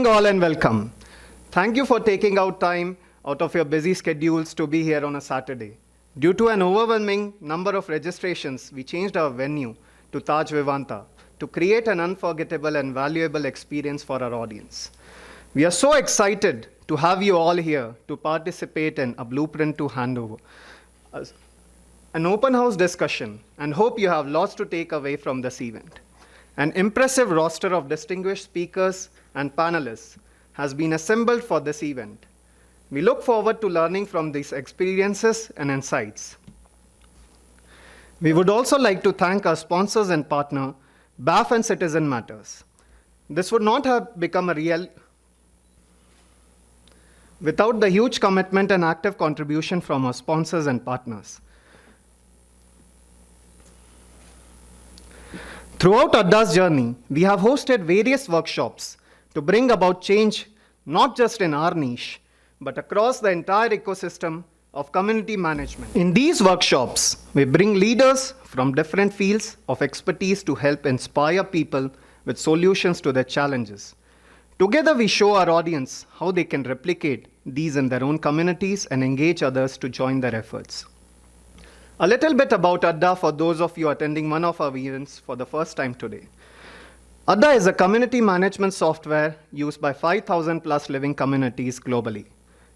morning all and welcome. Thank you for taking out time out of your busy schedules to be here on a Saturday. Due to an overwhelming number of registrations, we changed our venue to Taj Vivanta to create an unforgettable and valuable experience for our audience. We are so excited to have you all here to participate in a Blueprint to Handover, an open house discussion, and hope you have lots to take away from this event. An impressive roster of distinguished speakers and panelists has been assembled for this event. We look forward to learning from these experiences and insights. We would also like to thank our sponsors and partner, BAF and Citizen Matters. This would not have become a real without the huge commitment and active contribution from our sponsors and partners. Throughout Adda's journey, we have hosted various workshops to bring about change not just in our niche, but across the entire ecosystem of community management. In these workshops, we bring leaders from different fields of expertise to help inspire people with solutions to their challenges. Together, we show our audience how they can replicate these in their own communities and engage others to join their efforts. A little bit about Adda for those of you attending one of our events for the first time today. Adda is a community management software used by 5,000 plus living communities globally.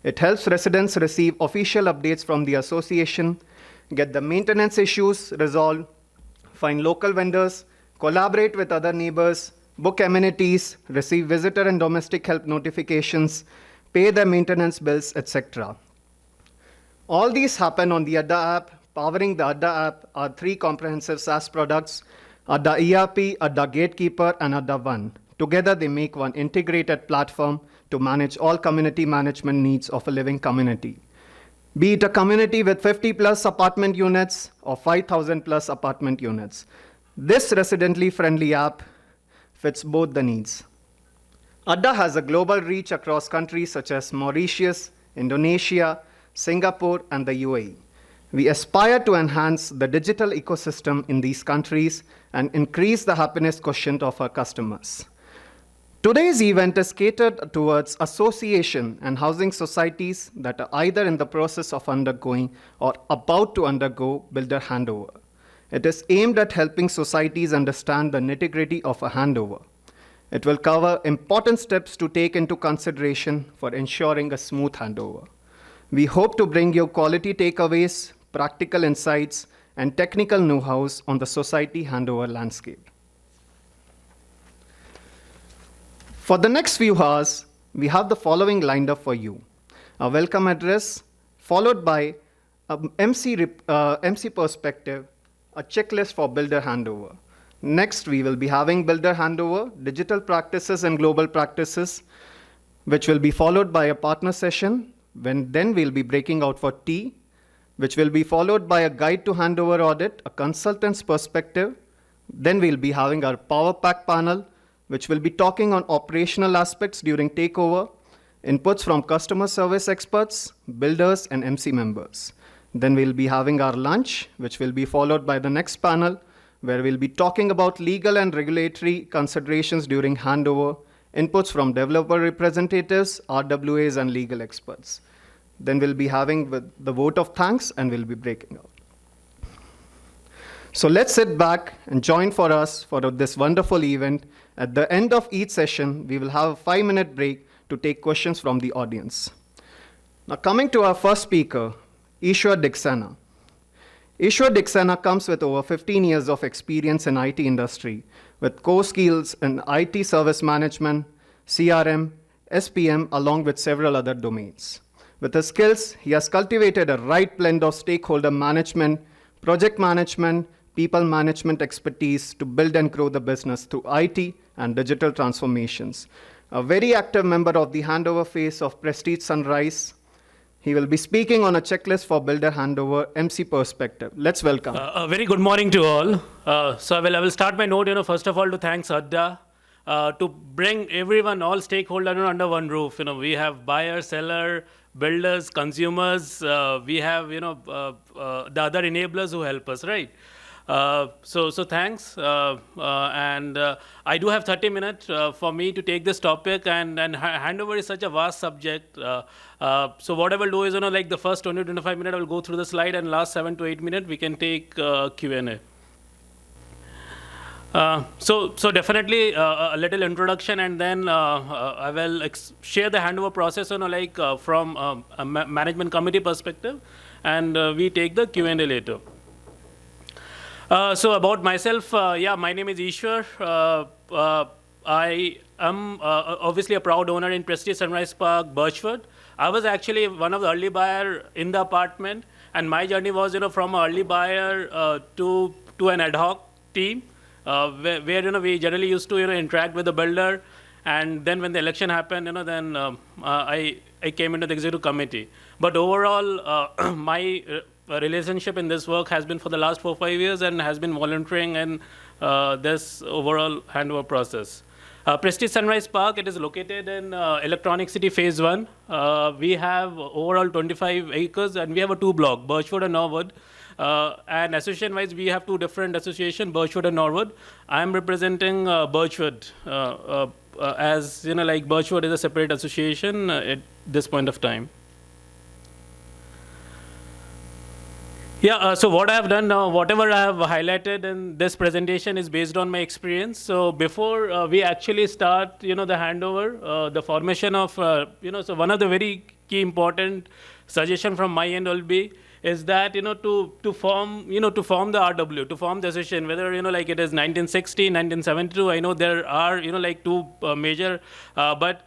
It helps residents receive official updates from the association, get the maintenance issues resolved, find local vendors, collaborate with other neighbors, book amenities, receive visitor and domestic help notifications, pay their maintenance bills, etc. All these happen on the Adda app. Powering the Adda app are three comprehensive SaaS products, Adda ERP, Adda Gatekeeper, and Adda One. Together, they make one integrated platform to manage all community management needs of a living community. Be it a community with 50 plus apartment units or 5,000 plus apartment units. This residently friendly app fits both the needs. Adda has a global reach across countries such as Mauritius, Indonesia, Singapore, and the UAE. We aspire to enhance the digital ecosystem in these countries and increase the happiness quotient of our customers. Today's event is catered towards association and housing societies that are either in the process of undergoing or about to undergo builder handover. It is aimed at helping societies understand the nitty-gritty of a handover. It will cover important steps to take into consideration for ensuring a smooth handover. We hope to bring you quality takeaways, practical insights, and technical know-hows on the society handover landscape. For the next few hours, we have the following lined up for you. A welcome address, followed by an MC perspective, a checklist for builder handover. Next, we will be having builder handover, digital practices and global practices, which will be followed by a partner session, then we'll be breaking out for tea, which will be followed by a guide to handover audit, a consultant's perspective. Then we'll be having our Power Pack panel, which will be talking on operational aspects during takeover, inputs from customer service experts, builders, and MC members. Then we'll be having our lunch, which will be followed by the next panel, where we'll be talking about legal and regulatory considerations during handover, inputs from developer representatives, RWAs, and legal experts. Then we'll be having the vote of thanks, and we'll be breaking out. So let's sit back and join for us for this wonderful event. At the end of each session, we will have a 5-minute break to take questions from the audience. Now coming to our first speaker, Iswar Dixena. Iswar Dixena comes with over 15 years of experience in IT industry with core skills in IT service management, CRM, SPM, along with several other domains. With his skills, he has cultivated a right blend of stakeholder management, project management, people management expertise to build and grow the business through IT and digital transformations. A very active member of the handover phase of Prestige Sunrise. He will be speaking on a checklist for builder handover MC perspective. Let's welcome. A very good morning to all. So I will start my note, first of all, to thank Adda to bring everyone, all stakeholders under one roof. We have buyer, seller, builders, consumers. We have, the other enablers who help us, right? So thanks, and I do have 30 minutes for me to take this topic, and handover is such a vast subject. So what I will do is, like the first 20-25 minutes, I will go through the slide, and last 7 to 8 minutes we can take Q&A. So definitely a little introduction, and then I will share the handover process, from a management committee perspective, and we take the Q&A later. So about myself, my name is Iswar. I am obviously a proud owner in Prestige Sunrise Park, Birchwood. I was actually one of the early buyer in the apartment, and my journey was, from an early buyer to an ad hoc team. Where we generally used to interact with the builder, and then when the election happened, then I came into the executive committee. But overall, my relationship in this work has been for the last 4-5 years, and has been volunteering in this overall handover process. Prestige Sunrise Park, it is located in Electronic City Phase 1. We have overall 25 acres, and we have a 2-block, Birchwood and Norwood. And association-wise, we have 2 different associations, Birchwood and Norwood. I am representing Birchwood, as Birchwood is a separate association at this point of time. Yeah, so what I have done now, whatever I have highlighted in this presentation is based on my experience. So before we actually start, the handover, the formation of, so one of the very key important suggestion from my end will be is that to form the RW, to form the association, whether it is 1960, 1972. I know there are 2 major, but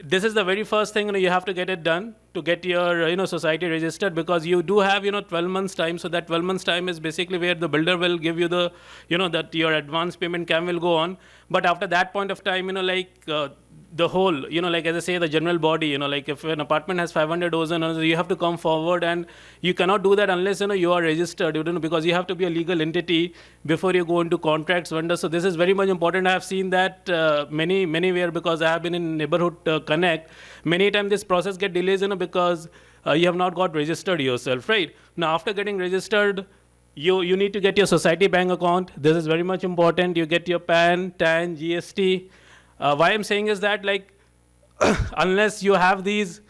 this is the very first thing you have to get it done to get your society registered, because you do have 12 months time. So that 12 months time is basically where the builder will give you the that your advance payment will go on. But after that point of time, the whole, as I say, the general body, if an apartment has 500 owners, you have to come forward, and you cannot do that unless, you are registered, because you have to be a legal entity before you go into contracts, vendors. So this is very much important. I have seen that many, because I have been in neighborhood connect. Many times this process get delays, because you have not got registered yourself, right? Now, after getting registered, you need to get your society bank account. This is very much important. You get your PAN, TAN, GST. Why I'm saying is that, unless you have these,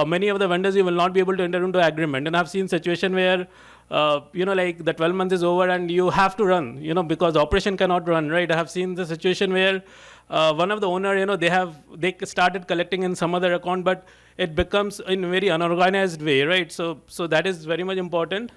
many of the vendors, you will not be able to enter into agreement. And I've seen situation where, the 12 months is over and you have to run, because operation cannot run, right? I have seen the situation where one of the owner, they started collecting in some other account, but it becomes in a very unorganized way, right? So that is very much important.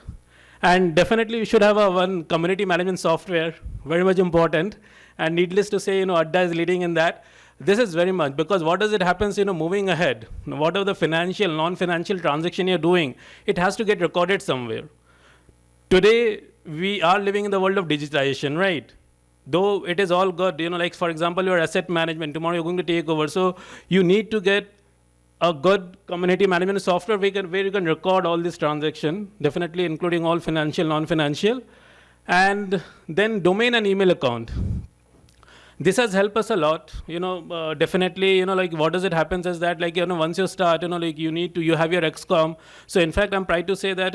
And definitely you should have one community management software, very much important. And needless to say, Adda is leading in that. This is very much, because what does it happens, moving ahead, whatever the financial, non-financial transaction you're doing, it has to get recorded somewhere. Today, we are living in the world of digitization, right? Though it is all good, for example, your asset management, tomorrow you're going to take over. So you need to get a good community management software where you can record all this transaction, definitely including all financial, non-financial, and then domain and email account. This has helped us a lot, definitely, what does it happens is that, once you start, you have your XCOM. So in fact, I'm proud to say that,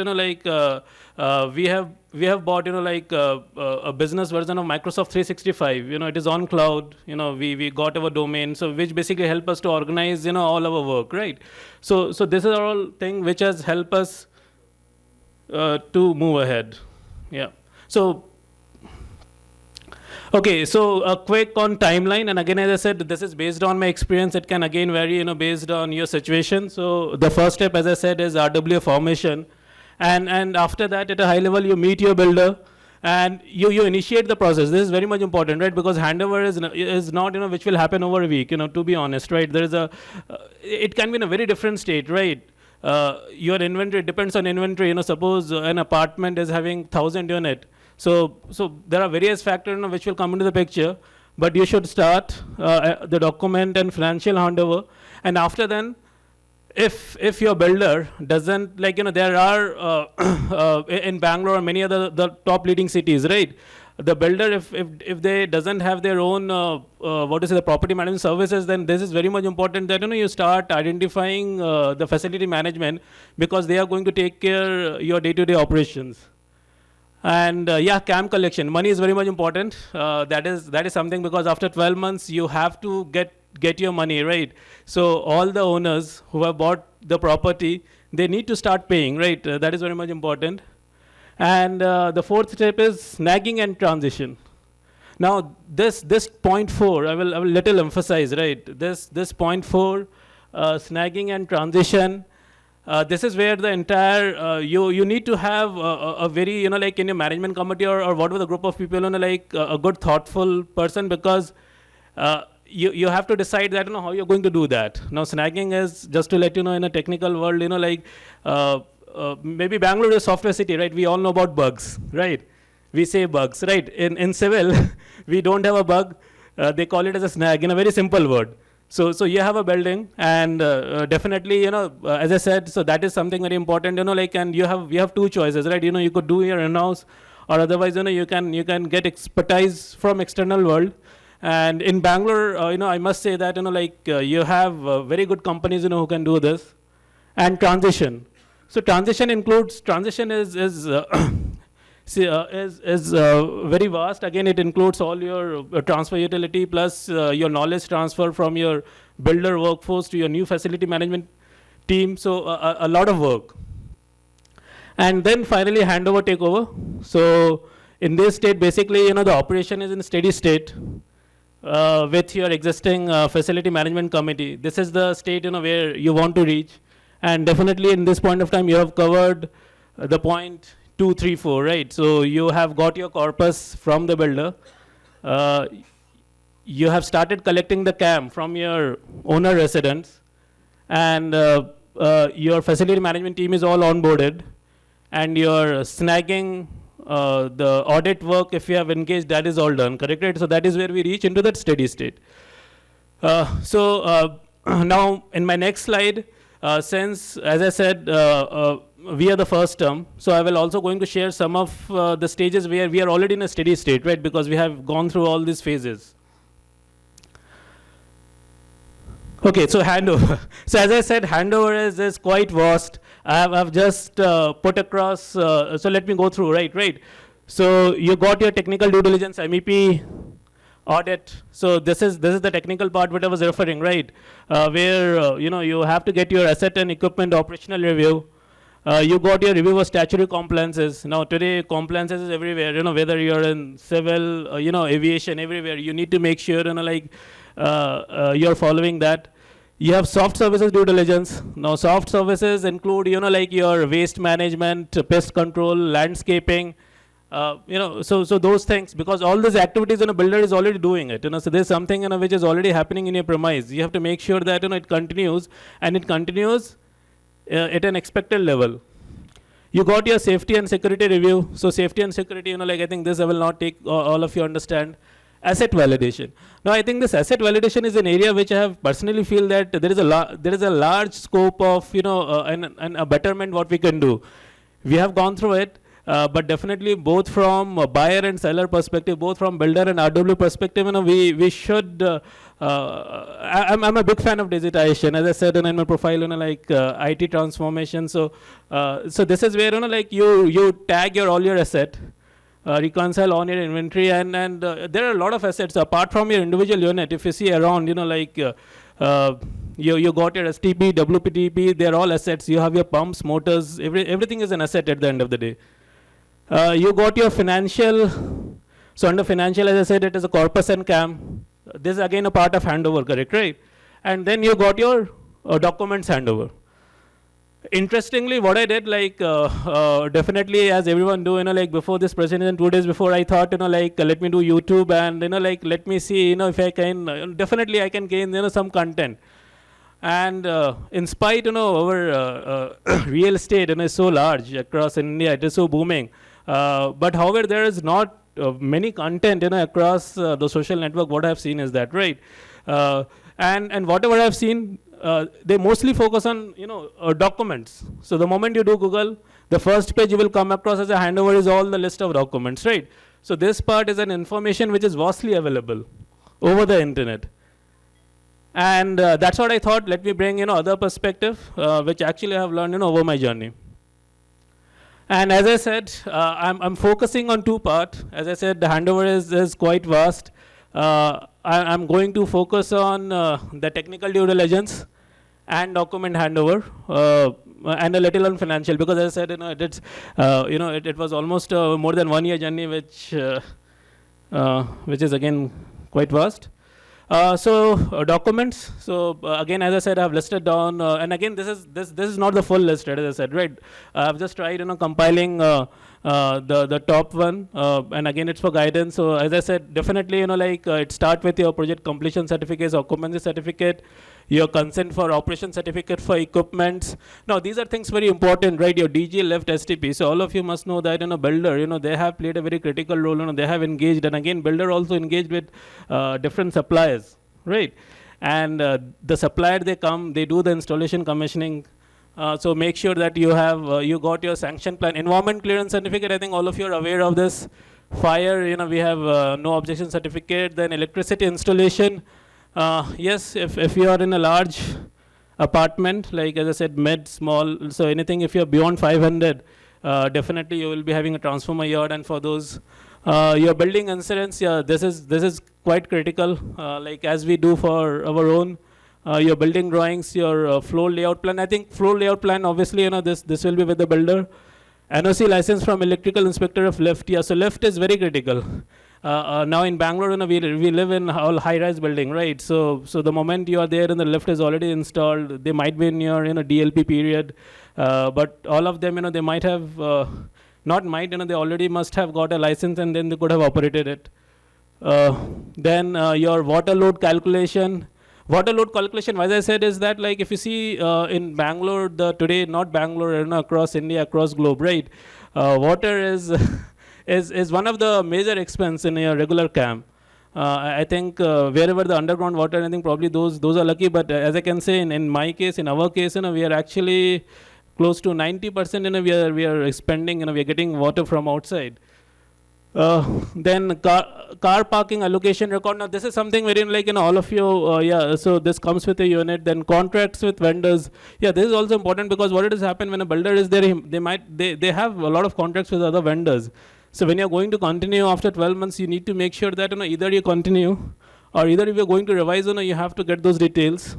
we have bought, a business version of Microsoft 365, it is on cloud, we got our domain, so which basically help us to organize, all our work, right? So this is all thing which has helped us to move ahead. Yeah. So, okay, so a quick on timeline, and again, as I said, this is based on my experience. It can again vary, based on your situation. So the first step, as I said, is RWA formation, and after that, at a high level, you meet your builder, and you initiate the process. This is very much important, right? Because handover is not, which will happen over a week. To be honest, right? There is it can be in a very different state, right? Your inventory depends on inventory. Suppose an apartment is having 1,000 units. So there are various factors which will come into the picture, but you should start the document and financial handover, and after then, if your builder doesn't there are in Bangalore or many other the top leading cities, right? The builder, if they doesn't have their own the property management services, then this is very much important that you start identifying the facility management, because they are going to take care your day-to-day operations. And yeah, CAM collection. Money is very much important. That is something, because after 12 months you have to get your money, right? So all the owners who have bought the property, they need to start paying, right? That is very much important. And the fourth step is snagging and transition. Now this point 4, I will little emphasize, right? This point 4, snagging and transition. This is where the entire you need to have a very, like in your management committee or whatever the group of people, like a good thoughtful person, because you have to decide that how you're going to do that. Now snagging is, just to let you know, in a technical world, like maybe Bangalore is a software city, right? We all know about bugs, right? We say bugs, right? In civil, we don't have a bug. They call it as a snag, in a very simple word. So you have a building, and definitely, as I said, so that is something very important, like, and you have two choices, right? You could do your in-house, or otherwise, you can get expertise from external world. And in Bangalore, I must say that, like, you have very good companies, who can do this. And transition. So transition is very vast. Again, it includes all your transfer utility, plus your knowledge transfer from your builder workforce to your new facility management team. So a lot of work. And then finally, handover, takeover. So in this state, basically, the operation is in steady state with your existing facility management committee. This is the state, where you want to reach. And definitely in this point of time, you have covered the point 2, 3, 4, right? So you have got your corpus from the builder. You have started collecting the CAM from your owner residents, and your facility management team is all onboarded, and your snagging, the audit work, if you have engaged, that is all done, correct? Right? So that is where we reach into that steady state. Now in my next slide, since, as I said, we are the first term, so I will also going to share some of the stages where we are already in a steady state, right? Because we have gone through all these phases. Okay, so handover. So as I said, handover is quite vast. I've just put across, so let me go through, right? So you got your technical due diligence, MEP, audit. So this is the technical part what I was referring, right? Where you have to get your asset and equipment operational review. You got your review of statutory compliances. Now today compliances is everywhere. Whether you're in civil, aviation, everywhere. You need to make sure you're following that. You have soft services due diligence. Now soft services include like your waste management, pest control, landscaping. So those things, because all these activities a builder is already doing it. So there's something which is already happening in your premise. You have to make sure that it continues, and it continues at an expected level. You got your safety and security review. So safety and security, like, I think this I will not take all of you understand. Asset validation. Now I think this asset validation is an area which I have personally feel that there is a large scope of and a betterment what we can do. We have gone through it. But definitely both from buyer and seller perspective, both from builder and RW perspective, we should. I'm a big fan of digitization, as I said in my profile, like IT transformation. So this is where like you tag all your asset, reconcile on your inventory, and there are a lot of assets apart from your individual unit. If you see around, like. You got your STP, WPTP, they're all assets. You have your pumps, motors, everything is an asset at the end of the day. You got your financial. So under financial, as I said, it is a corpus and CAM. This is again a part of handover, correct, right? And then you got your documents handover. Interestingly, what I did, like, definitely as everyone do, like before this presentation, 2 days before, I thought, like, let me do YouTube and, like, let me see, if I can, definitely I can gain, some content. And in spite, our real estate, is so large across India, it is so booming. But however, there is not many content, across the social network. What I have seen is that, right? And whatever I have seen, they mostly focus on, documents. So the moment you do Google, the first page you will come across as a handover is all the list of documents, right? So this part is an information which is vastly available over the internet. And that's what I thought, let me bring, other perspective, which actually I have learned, over my journey. And as I said, I'm focusing on two parts. As I said, the handover is quite vast. I'm going to focus on the technical due diligence and document handover, and a little on financial, because as I said, it was almost more than 1 year journey, which is again quite vast. Documents. So again, as I said, I've listed down, and again, this is not the full list, right, as I said, right? I've just tried, compiling the top one, and again, it's for guidance. So as I said, definitely, it start with your project completion certificates, occupancy certificate, your consent for operation certificate for equipments. Now, these are things very important, right? Your DG, left, STP. So all of you must know that, builder, they have played a very critical role. They have engaged, and again, builder also engaged with different suppliers, right? And the supplier, they do the installation commissioning. So make sure that you have you got your sanction plan, environment clearance certificate. I think all of you are aware of this. Fire, we have no objection certificate. Then electricity installation. Yes, if you are in a large apartment, like as I said, mid, small, so anything if you're beyond 500, definitely you will be having a transformer yard. And for those, your building insurance, yeah, this is quite critical. Like as we do for our own, your building drawings, your floor layout plan. I think floor layout plan, obviously, this will be with the builder. NOC license from electrical inspector of lift. Yeah, so lift is very critical. Now in Bangalore, we live in all high-rise building, right? So the moment you are there and the lift is already installed, they might be in your DLP period, but all of them, they might have, not might, they already must have got a license and then they could have operated it. Then your water load calculation. Water load calculation, as I said, is that like if you see in Bangalore, today, not Bangalore, across India, across globe, right? Water is is one of the major expense in a regular camp. I think wherever the underground water, I think probably those are lucky. But as I can say, in my case, in our case, we are actually close to 90%. We are expending. We are getting water from outside. Then car parking allocation record. Now this is something wherein all of you, yeah, so this comes with a unit. Then contracts with vendors. Yeah, this is also important because what it has happened when a builder is there, they have a lot of contracts with other vendors. So when you're going to continue after 12 months, you need to make sure that either you continue or either if you're going to revise, you have to get those details.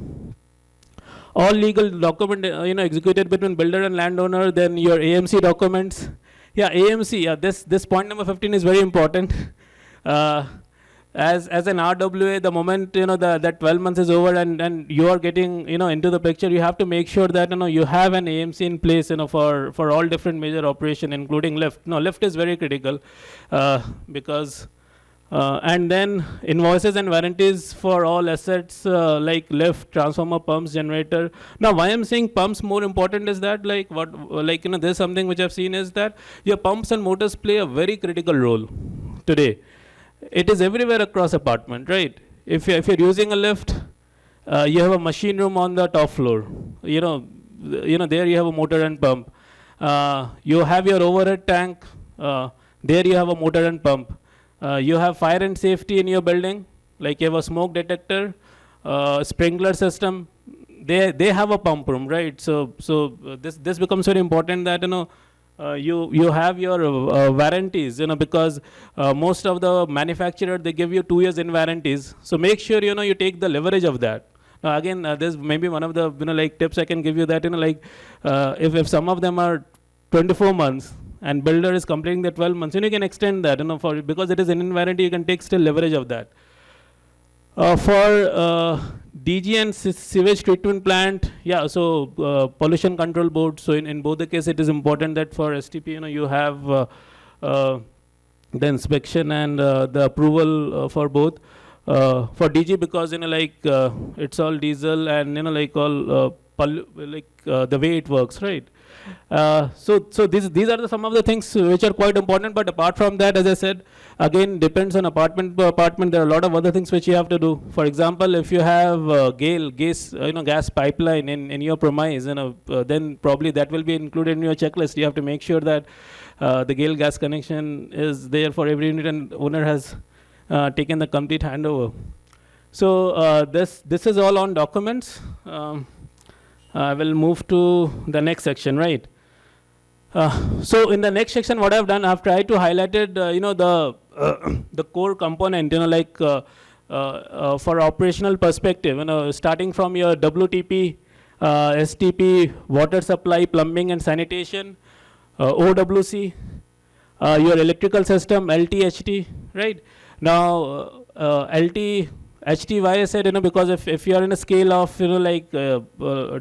All legal document executed between builder and landowner. Then your AMC documents. Yeah, AMC, yeah, this point number 15 is very important. As an RWA, the moment that 12 months is over and you are getting into the picture, you have to make sure that you have an AMC in place for all different major operation, including lift. No, lift is very critical because and then invoices and warranties for all assets like lift, transformer, pumps, generator. Now, why I'm saying pumps more important is that there's something which I've seen is that your pumps and motors play a very critical role today. It is everywhere across apartment, right? If you're using a lift, you have a machine room on the top floor. There you have a motor and pump. You have your overhead tank. There you have a motor and pump. You have fire and safety in your building, like you have a smoke detector, sprinkler system. They have a pump room, right? So this becomes very important that you have your warranties, because most of the manufacturer they give you 2 years in warranties. So make sure you take the leverage of that. Now again, this may one of the tips I can give you that if some of them are 24 months. And builder is completing the 12 months, you can extend that, because it is in warranty, you can take still leverage of that. For DG and sewage treatment plant, yeah, so pollution control board. So in both the case, it is important that for STP, you have the inspection and the approval for both. For DG, because it's all diesel and all the way it works, right? So these are some of the things which are quite important. But apart from that, as I said, again depends on apartment to apartment. There are a lot of other things which you have to do. For example, if you have gas pipeline in your premise, then probably that will be included in your checklist. You have to make sure that the GAIL gas connection is there for every unit, and owner has taken the complete handover. So this is all on documents. I will move to the next section, right? So in the next section, what I've done, I've tried to highlight it, the core component, for operational perspective, starting from your WTP, STP, water supply, plumbing and sanitation, OWC, your electrical system, LT, HT, right? Now, LT, HT, why I said, because if you are in a scale of,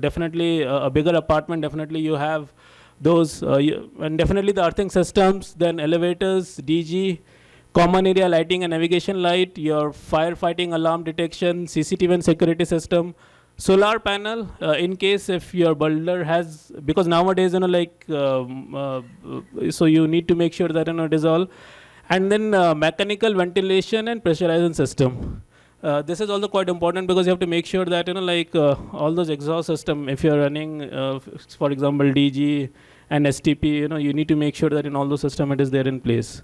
definitely a bigger apartment, definitely you have those, and definitely the earthing systems, then elevators, DG, common area lighting and navigation light, your firefighting alarm detection, CCTV and security system, solar panel, in case if your builder has, because nowadays, so you need to make sure that, it is all, and then mechanical ventilation and pressurization system. This is also quite important because you have to make sure that, all those exhaust system, if you're running, for example, DG and STP, you need to make sure that in all those system it is there in place.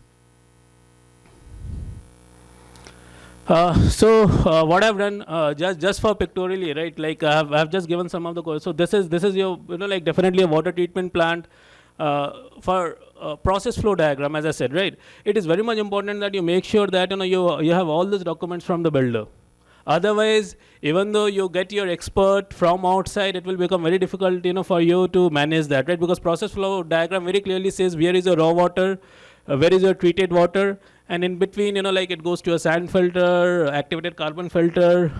What I've done, just for pictorially, right? Like I've just given some of the course. So this is your, definitely a water treatment plant. For process flow diagram, as I said, right? It is very much important that you make sure that you have all these documents from the builder. Otherwise, even though you get your expert from outside, it will become very difficult, for you to manage that, right? Because process flow diagram very clearly says where is your raw water, where is your treated water, and in between, it goes to a sand filter, activated carbon filter.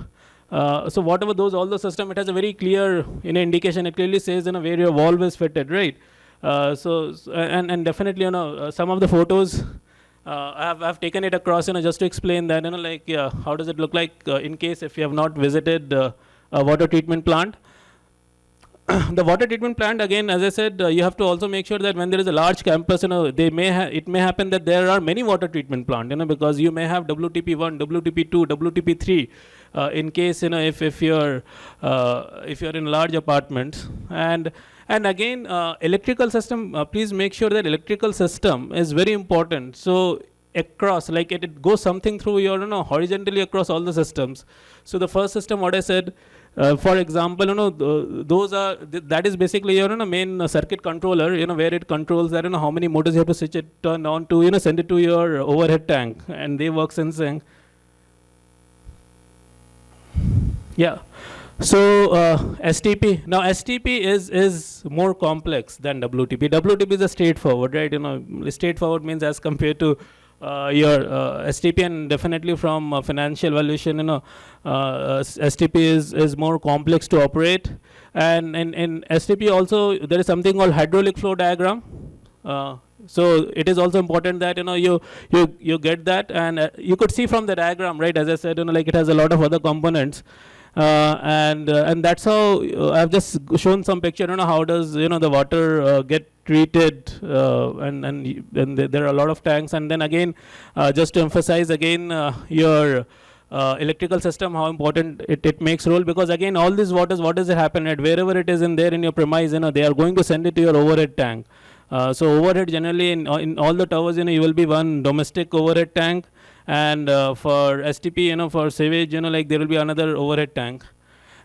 So whatever all the system, it has a very clear, indication. It clearly says, where your valve is fitted, right? And definitely, some of the photos, I've taken it across, just to explain that, how does it look like in case if you have not visited a water treatment plant. The water treatment plant, again, as I said, you have to also make sure that when there is a large campus, it may happen that there are many water treatment plants, because you may have WTP1, WTP2, WTP3, in case, if you're in large apartments. And again, electrical system, please make sure that electrical system is very important. So across, it goes something through your, horizontally across all the systems. So the first system, what I said, for example, that is basically your main circuit controller, where it controls that, how many motors you have to switch it turn on to, send it to your overhead tank, and they work in sync. Yeah. So STP. Now STP is more complex than WTP. WTP is a straightforward, right? Straightforward means as compared to your STP, and definitely from financial valuation, STP is more complex to operate. And in STP also there is something called hydraulic flow diagram. So it is also important that you get that, and you could see from the diagram, right? As I said, it has a lot of other components. And that's how I've just shown some picture. How does the water get treated, and there are a lot of tanks. And then again, just to emphasize again, your electrical system, how important it makes role, because again, all these waters, what does it happen at wherever it is in there in your premise, they are going to send it to your overhead tank. So overhead, generally in all the towers, you will be one domestic overhead tank. And for STP, for sewage, there will be another overhead tank.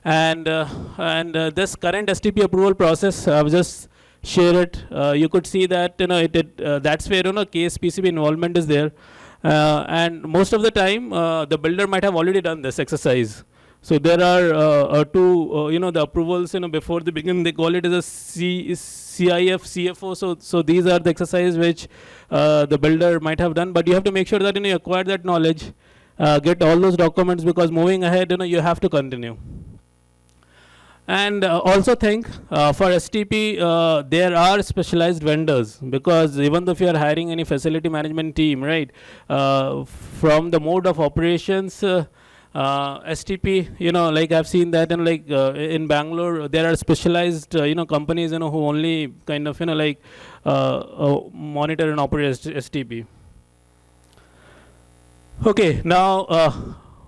And this current STP approval process, I've just shared it. You could see that that's where KSPCB involvement is there. And most of the time, the builder might have already done this exercise. So there are two, the approvals, before they begin, they call it as a CIF, CFO. So these are the exercises which the builder might have done. But you have to make sure that you acquire that knowledge, get all those documents, because moving ahead, you have to continue. And also think for STP, there are specialized vendors, because even though if you are hiring any facility management team, right, from the mode of operations, STP, like I've seen that, and in Bangalore, there are specialized, companies, who only kind of, monitor and operate STP. Okay, now,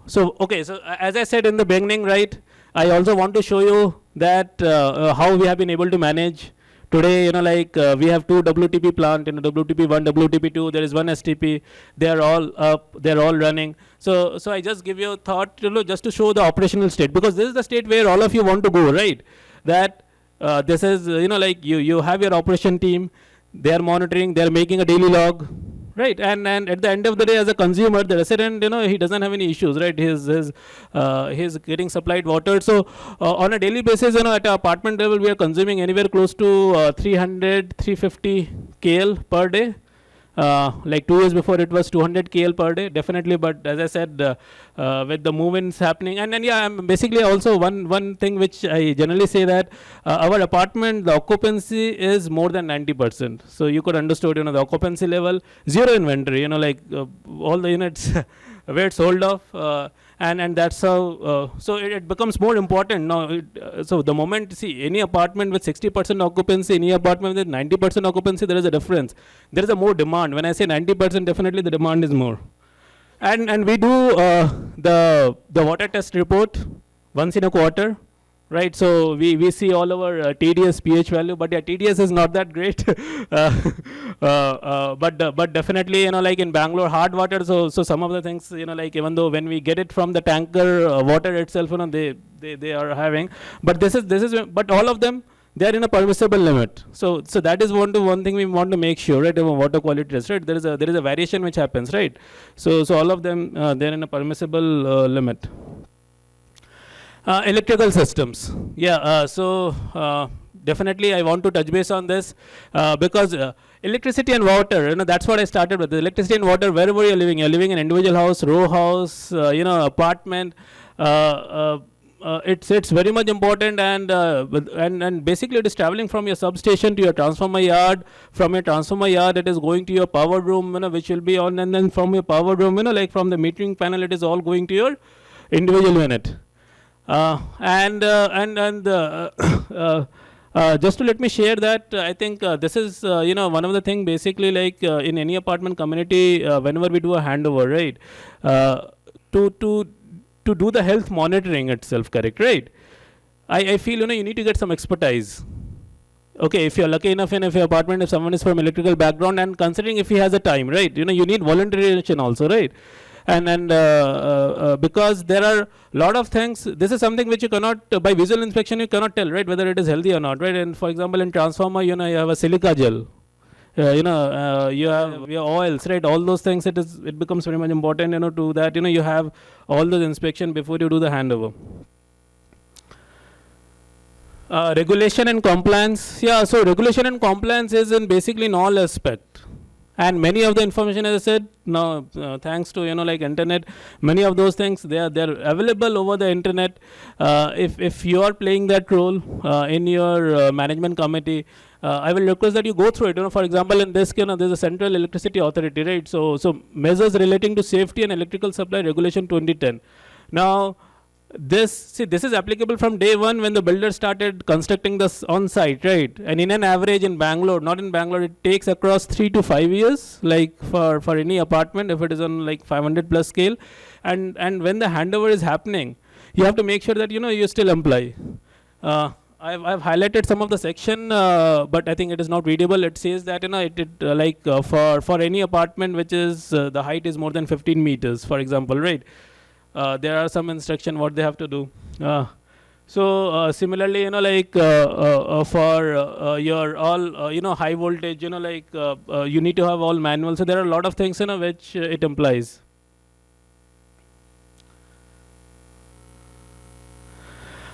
so as I said in the beginning, right, I also want to show you that how we have been able to manage. Today, we have two WTP plant, WTP1, WTP2, there is one STP, they are all up, they are all running. So I just give you a thought, just to show the operational state, because this is the state where all of you want to go, right? That this is, you have your operation team, they are They are monitoring, they are making a daily log, right? And at the end of the day, as a consumer, the resident, he doesn't have any issues, right? He's getting supplied water. So on a daily basis, at an apartment level, we are consuming anywhere close to 300, 350 KL per day. Like 2 years before, it was 200 KL per day, definitely. But as I said, with the movements happening, and yeah, I'm basically also one thing which I generally say that our apartment, the occupancy is more than 90%. So you could understand, the occupancy level, zero inventory, all the units where it's sold off. And that's how, so it becomes more important now. So the moment, see, any apartment with 60% occupancy, any apartment with 90% occupancy, there is a difference. There is a more demand. When I say 90%, definitely the demand is more. And we do the water test report once in a quarter. Right, so we see all our TDS pH value, but yeah, TDS is not that great. But definitely, like in Bangalore, hard water. So some of the things, like even though when we get it from the tanker water itself, they are having. But but all of them, they are in a permissible limit. So that is one thing we want to make sure, right? Water quality test, right? There is a variation which happens, right? So all of them, they are in a permissible limit. Electrical systems. Yeah, definitely I want to touch base on this because electricity and water, that's what I started with. Electricity and water, wherever you're living in individual house, row house, apartment, it's very much important, and basically it is traveling from your substation to your transformer yard. From your transformer yard, it is going to your power room, which will be on, and then from your power room, like from the metering panel, it is all going to your individual unit. Just to let me share that, I think this is one of the thing, basically, like in any apartment community, whenever we do a handover, right, to do the health monitoring itself, correct, right? I feel you need to get some expertise. Okay, if you're lucky enough in if your apartment, if someone is from electrical background, and considering if he has a time, right, you need volunteerism also, right? And because there are a lot of things, this is something which you cannot, by visual inspection, you cannot tell, right, whether it is healthy or not, right? And for example, in transformer, you have a silica gel, you have your oils, right? All those things, it becomes very much important, to that, you have all those inspection before you do the handover. Regulation and compliance. Yeah, so regulation and compliance is basically in all aspect. And many of the information, as I said, now thanks to like internet, many of those things they're available over the internet. If you are playing that role in your management committee, I will request that you go through it. For example, in this, there's a Central Electricity Authority, right? So measures relating to safety and electrical supply regulation 2010. Now, this is applicable from day one when the builder started constructing this on site, right? And in an average in Bangalore, not in Bangalore, it takes across 3 to 5 years, like for any apartment, if it is on like 500 plus scale. And when the handover is happening, you have to make sure that you still apply. I've highlighted some of the section, but I think it is not readable. It says that for any apartment which is the height is more than 15 meters, for example, right? There are some instruction what they have to do. Similarly, for your all, high voltage, you need to have all manual. So there are a lot of things, which it implies.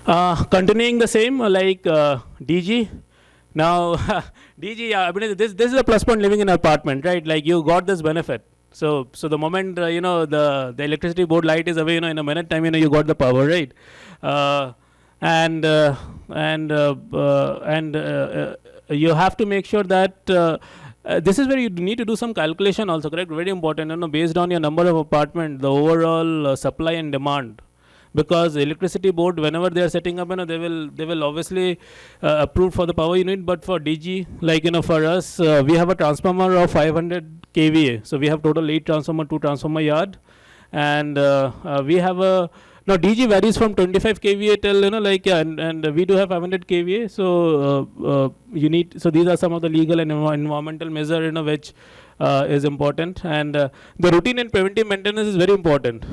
Continuing the same, DG. Now, DG, I mean, this is a plus point living in an apartment, right? Like you got this benefit. So the moment the electricity board light is away, in a minute time, you got the power, right? You have to make sure that this is where you need to do some calculation also, correct? Very important, based on your number of apartment, the overall supply and demand. Because electricity board, whenever they are setting up, they will obviously approve for the power unit. But for DG, for us, we have a transformer of 500 kVA. So we have total 8 transformer, 2 transformer yard, and we have now DG varies from 25 kVA till and we do have 500 kVA. So so these are some of the legal and environmental measure which is important, and the routine and preventive maintenance is very important.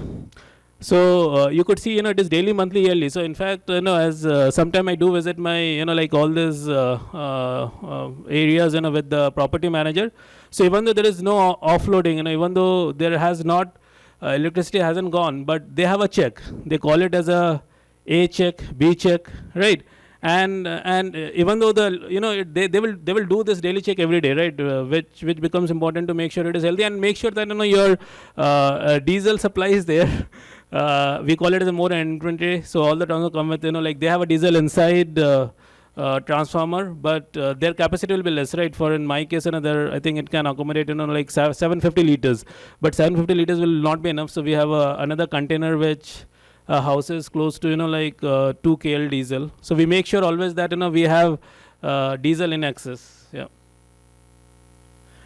So you could see, it is daily, monthly, yearly. So in fact, as sometime I do visit my, like all these areas, with the property manager. So even though there is no offloading, even though there has not, electricity hasn't gone, but they have a check. They call it as A check, B check, right? And even though they will do this daily check every day, right? Which becomes important to make sure it is healthy and make sure that your diesel supply is there. We call it as a more inventory. So all the towns come with, like they have a diesel inside transformer, but their capacity will be less, right? For in my case, I think it can accommodate, like 750 liters, but 750 liters will not be enough. So we have another container which houses close to, like 2 KL diesel. So we make sure always that, we have diesel in excess. Yeah.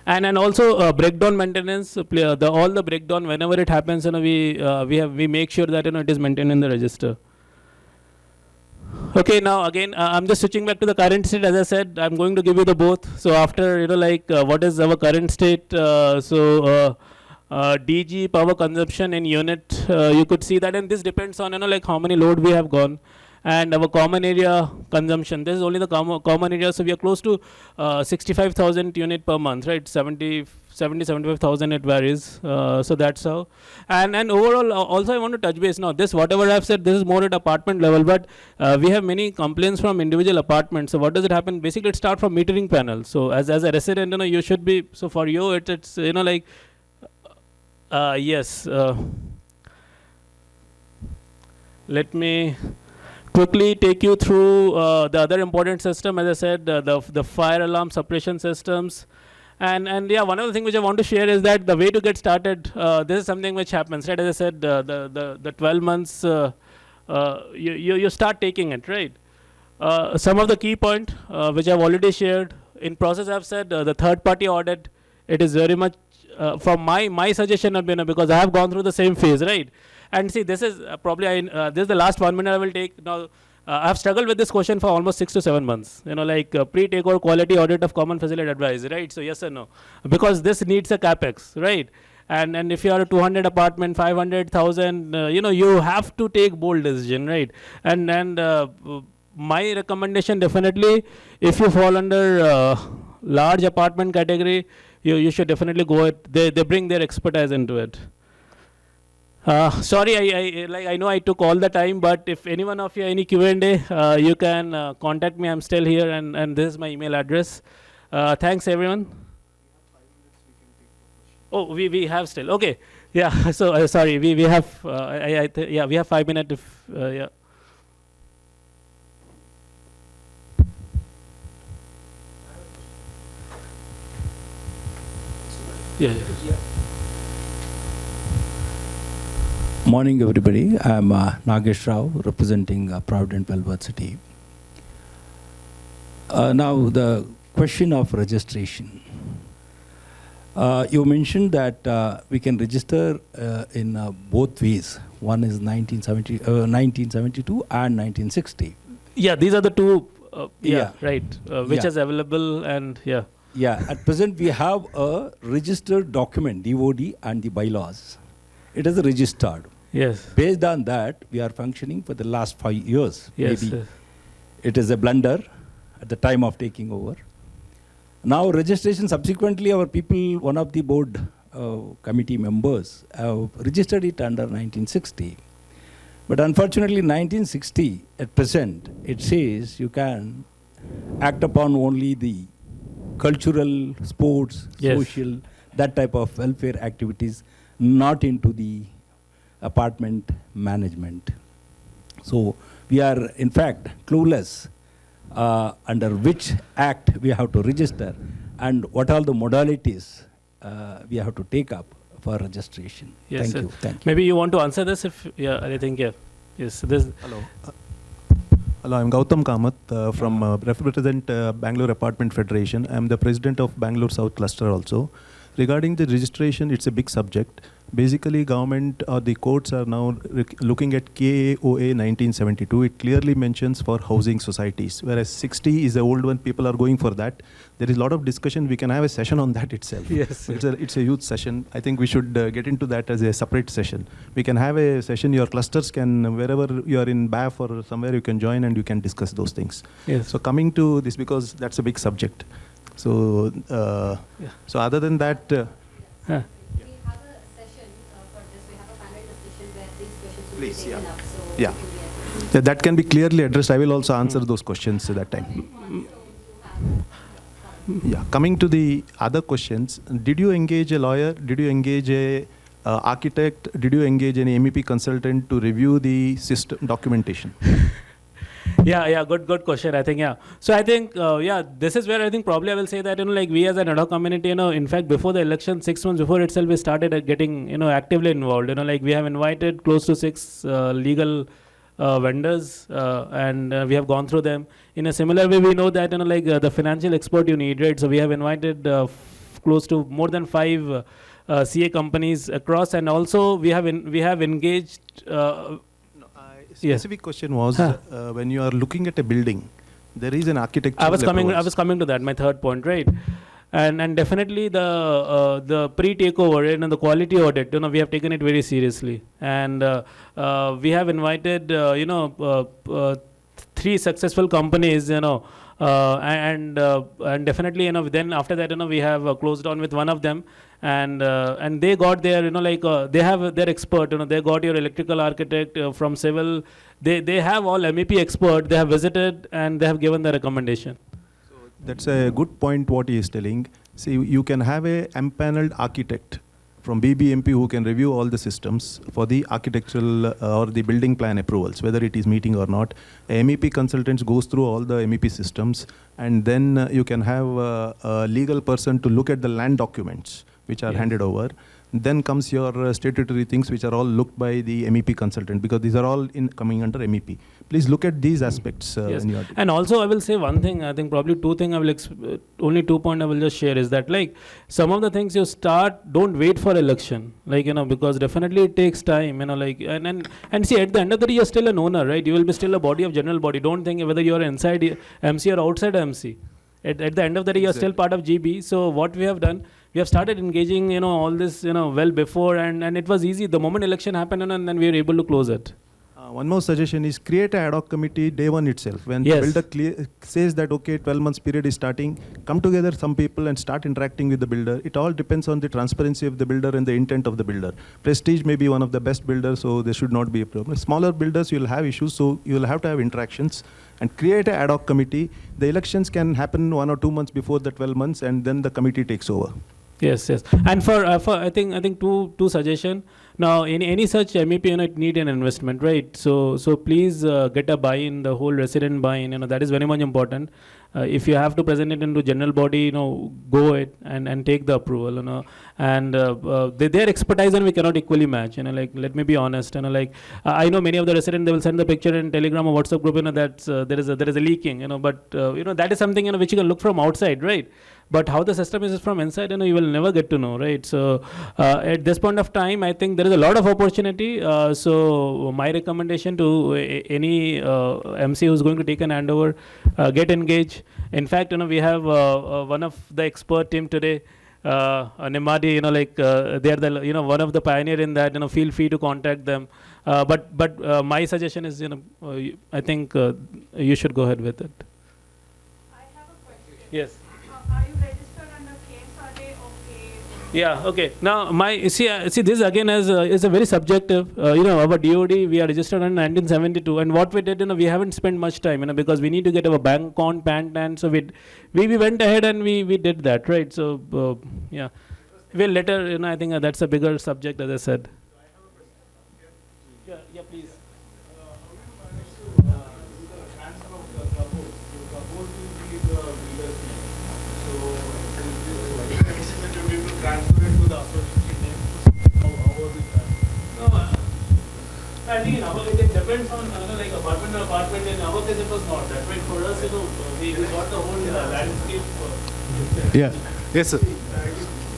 And also breakdown maintenance, all the breakdown whenever it happens, we make sure that it is maintained in the register. Okay, now again, I'm just switching back to the current state. As I said, I'm going to give you the both. So after, what is our current state? DG power consumption in unit, you could see that, and this depends on, like how many load we have gone. And our common area consumption, this is only the common area, so we are close to 65,000 unit per month, right? 75,000 it varies, so that's how. And overall, also I want to touch base now, this whatever I've said, this is more at apartment level, but we have many complaints from individual apartments. So what does it happen? Basically it starts from metering panel. So as a resident, you should be, so for you it's like, yes, let me quickly take you through the other important system. As I said, the fire alarm suppression systems. And yeah, one of the things which I want to share is that the way to get started, this is something which happens, right? As I said, the 12 months, you start taking it, right? Some of the key point which I've already shared, in process I've said, the third party audit, it is very much, from my suggestion, because I have gone through the same phase, right? And see, this is probably, this is the last 1 minute I will take. Now, I have struggled with this question for almost 6 to 7 months. Like pre-takeover quality audit of common facility advice, right? So yes or no? Because this needs a capex, right? And if you are a 200 apartment, 500,000, you have to take bold decision, right? And my recommendation definitely, if you fall under large apartment category, you should definitely go it. They bring their expertise into it. Sorry, I know I took all the time, but if anyone of you any Q&A, you can contact me. I'm still here, and this is my email address. Thanks, everyone. Oh, we have still. Okay, yeah. So sorry, we have yeah, we have 5 minutes. If yeah. Yeah. Morning, everybody. I'm Nagesh Rao, representing Provident Velvet City. Now, the question of registration. You mentioned that we can register in both ways. One is 1972 and 1960. Yeah, these are the two. Yeah. Right. Which is available, and yeah. Yeah, at present we have a registered document, DOD, and the bylaws. It is registered. Yes. Based on that, we are functioning for the last 5 years. Yes. Maybe it is a blunder at the time of taking over. Now registration, subsequently our people, one of the board committee members have registered it under 1960. But unfortunately 1960, at present, it says you can act upon only the cultural, sports, yes, social, that type of welfare activities, not into the apartment management. So we are in fact clueless under which act we have to register and what are the modalities we have to take up for registration. Yes, Thank you. Thank you. Maybe you want to answer this if, yeah, I think, yeah. Yes, this. Hello. Hello, I'm Gautam Kamath represent Bangalore Apartment Federation. I'm the president of Bangalore South Cluster also. Regarding the registration, it's a big subject. Basically, government or the courts are now looking at KAOA 1972. It clearly mentions for housing societies, whereas 60 is the old one. People are going for that. There is a lot of discussion. We can have a session on that itself. Yes. It's a huge session. I think we should get into that as a separate session. We can have a session. Your clusters can, wherever you are in BAF or somewhere, you can join and you can discuss those things. Yes. So coming to this, because that's a big subject. So, so other than that, Huh. We have a session for this. We have a panel discussion where these questions will Please, be taken yeah. up. So Yeah. it will be addressed. that can be clearly addressed. I will also answer those questions at that time. Yeah. Coming to the other questions, did you engage a lawyer? Did you engage a architect? Did you engage any MEP consultant to review the system documentation? Yeah, good question. I think, yeah. So I think, this is where I think probably I will say that, like we as an ad hoc community, in fact, before the election, 6 months before itself, we started getting, actively involved. Like we have invited close to 6 legal vendors, and we have gone through them. In a similar way, we know that, the financial expert you need, right? So we have invited close to more than 5 CA companies across, and also we have engaged. Specific question was when you are looking at a building, there is an architectural I was coming to that. My third point, right? And definitely the pre-takeover, the quality audit, we have taken it very seriously, and we have invited 3 successful companies, and definitely, then after that, we have closed on with one of them, and they got their, they have their expert, they got your electrical architect from civil, they have all MEP expert, they have visited and they have given the recommendation. That's a good point what he is telling. See, you can have a empaneled architect from BBMP who can review all the systems for the architectural or the building plan approvals, whether it is meeting or not. A MEP consultant goes through all the MEP systems, and then you can have a legal person to look at the land documents which are handed over. Then comes your statutory things which are all looked by the MEP consultant, because these are all coming under MEP. Please look at these aspects. Yes. When you are And also I will say one thing, I think probably 2 things I will, only 2 points I will just share is that, like, some of the things you start, don't wait for election, like, because definitely it takes time, like, and see, at the end of the day, you're still an owner, right? You will be still a body of general body. Don't think whether you're inside MC or outside MC. At the end of the day, you're still part of GB. So what we have done, we have started engaging, all this, well before, and it was easy. The moment election happened, and then we were able to close it. One more suggestion is create a ad hoc committee day one itself. When Yes. the builder says that, okay, 12 months period is starting, come together some people and start interacting with the builder. It all depends on the transparency of the builder and the intent of the builder. Prestige may be one of the best builders, so there should not be a problem. Smaller builders, you'll have issues, so you'll have to have interactions and create an ad hoc committee. The elections can happen 1 or 2 months before the 12 months, and then the committee takes over. Yes. And for I think two suggestion. Now, any such MEP, it need an investment, right? So please get a buy-in, the whole resident buy-in. That is very much important. If you have to present it into general body, go it and take the approval. And their expertise and we cannot equally match. Like, let me be honest. I know many of the residents, they will send the picture in Telegram or WhatsApp group. That's there is a leaking. But that is something which you can look from outside, right? But how the system is from inside, you will never get to know, right? So at this point of time, I think there is a lot of opportunity. So my recommendation to any MC who's going to take an handover, get engaged. In fact, we have one of the expert team today, Nimadi, they are the one of the pioneer in that. Feel free to contact them. But my suggestion is, I think you should go ahead with it. I have a question. Yes. Are you registered under KSRA or KA? Yeah. Okay. Now, see this again is a very subjective. Our DOD, we are registered in 1972, and what we did, we haven't spent much time, because we need to get our bank account, PAN, so we went ahead and we did that, right? So yeah, we'll later, I think that's a bigger subject, as I said. Yeah, please. I think in our case it depends on like apartment to apartment. In our case it was not that way. For us, we got the whole landscape. Yeah. Yes, sir.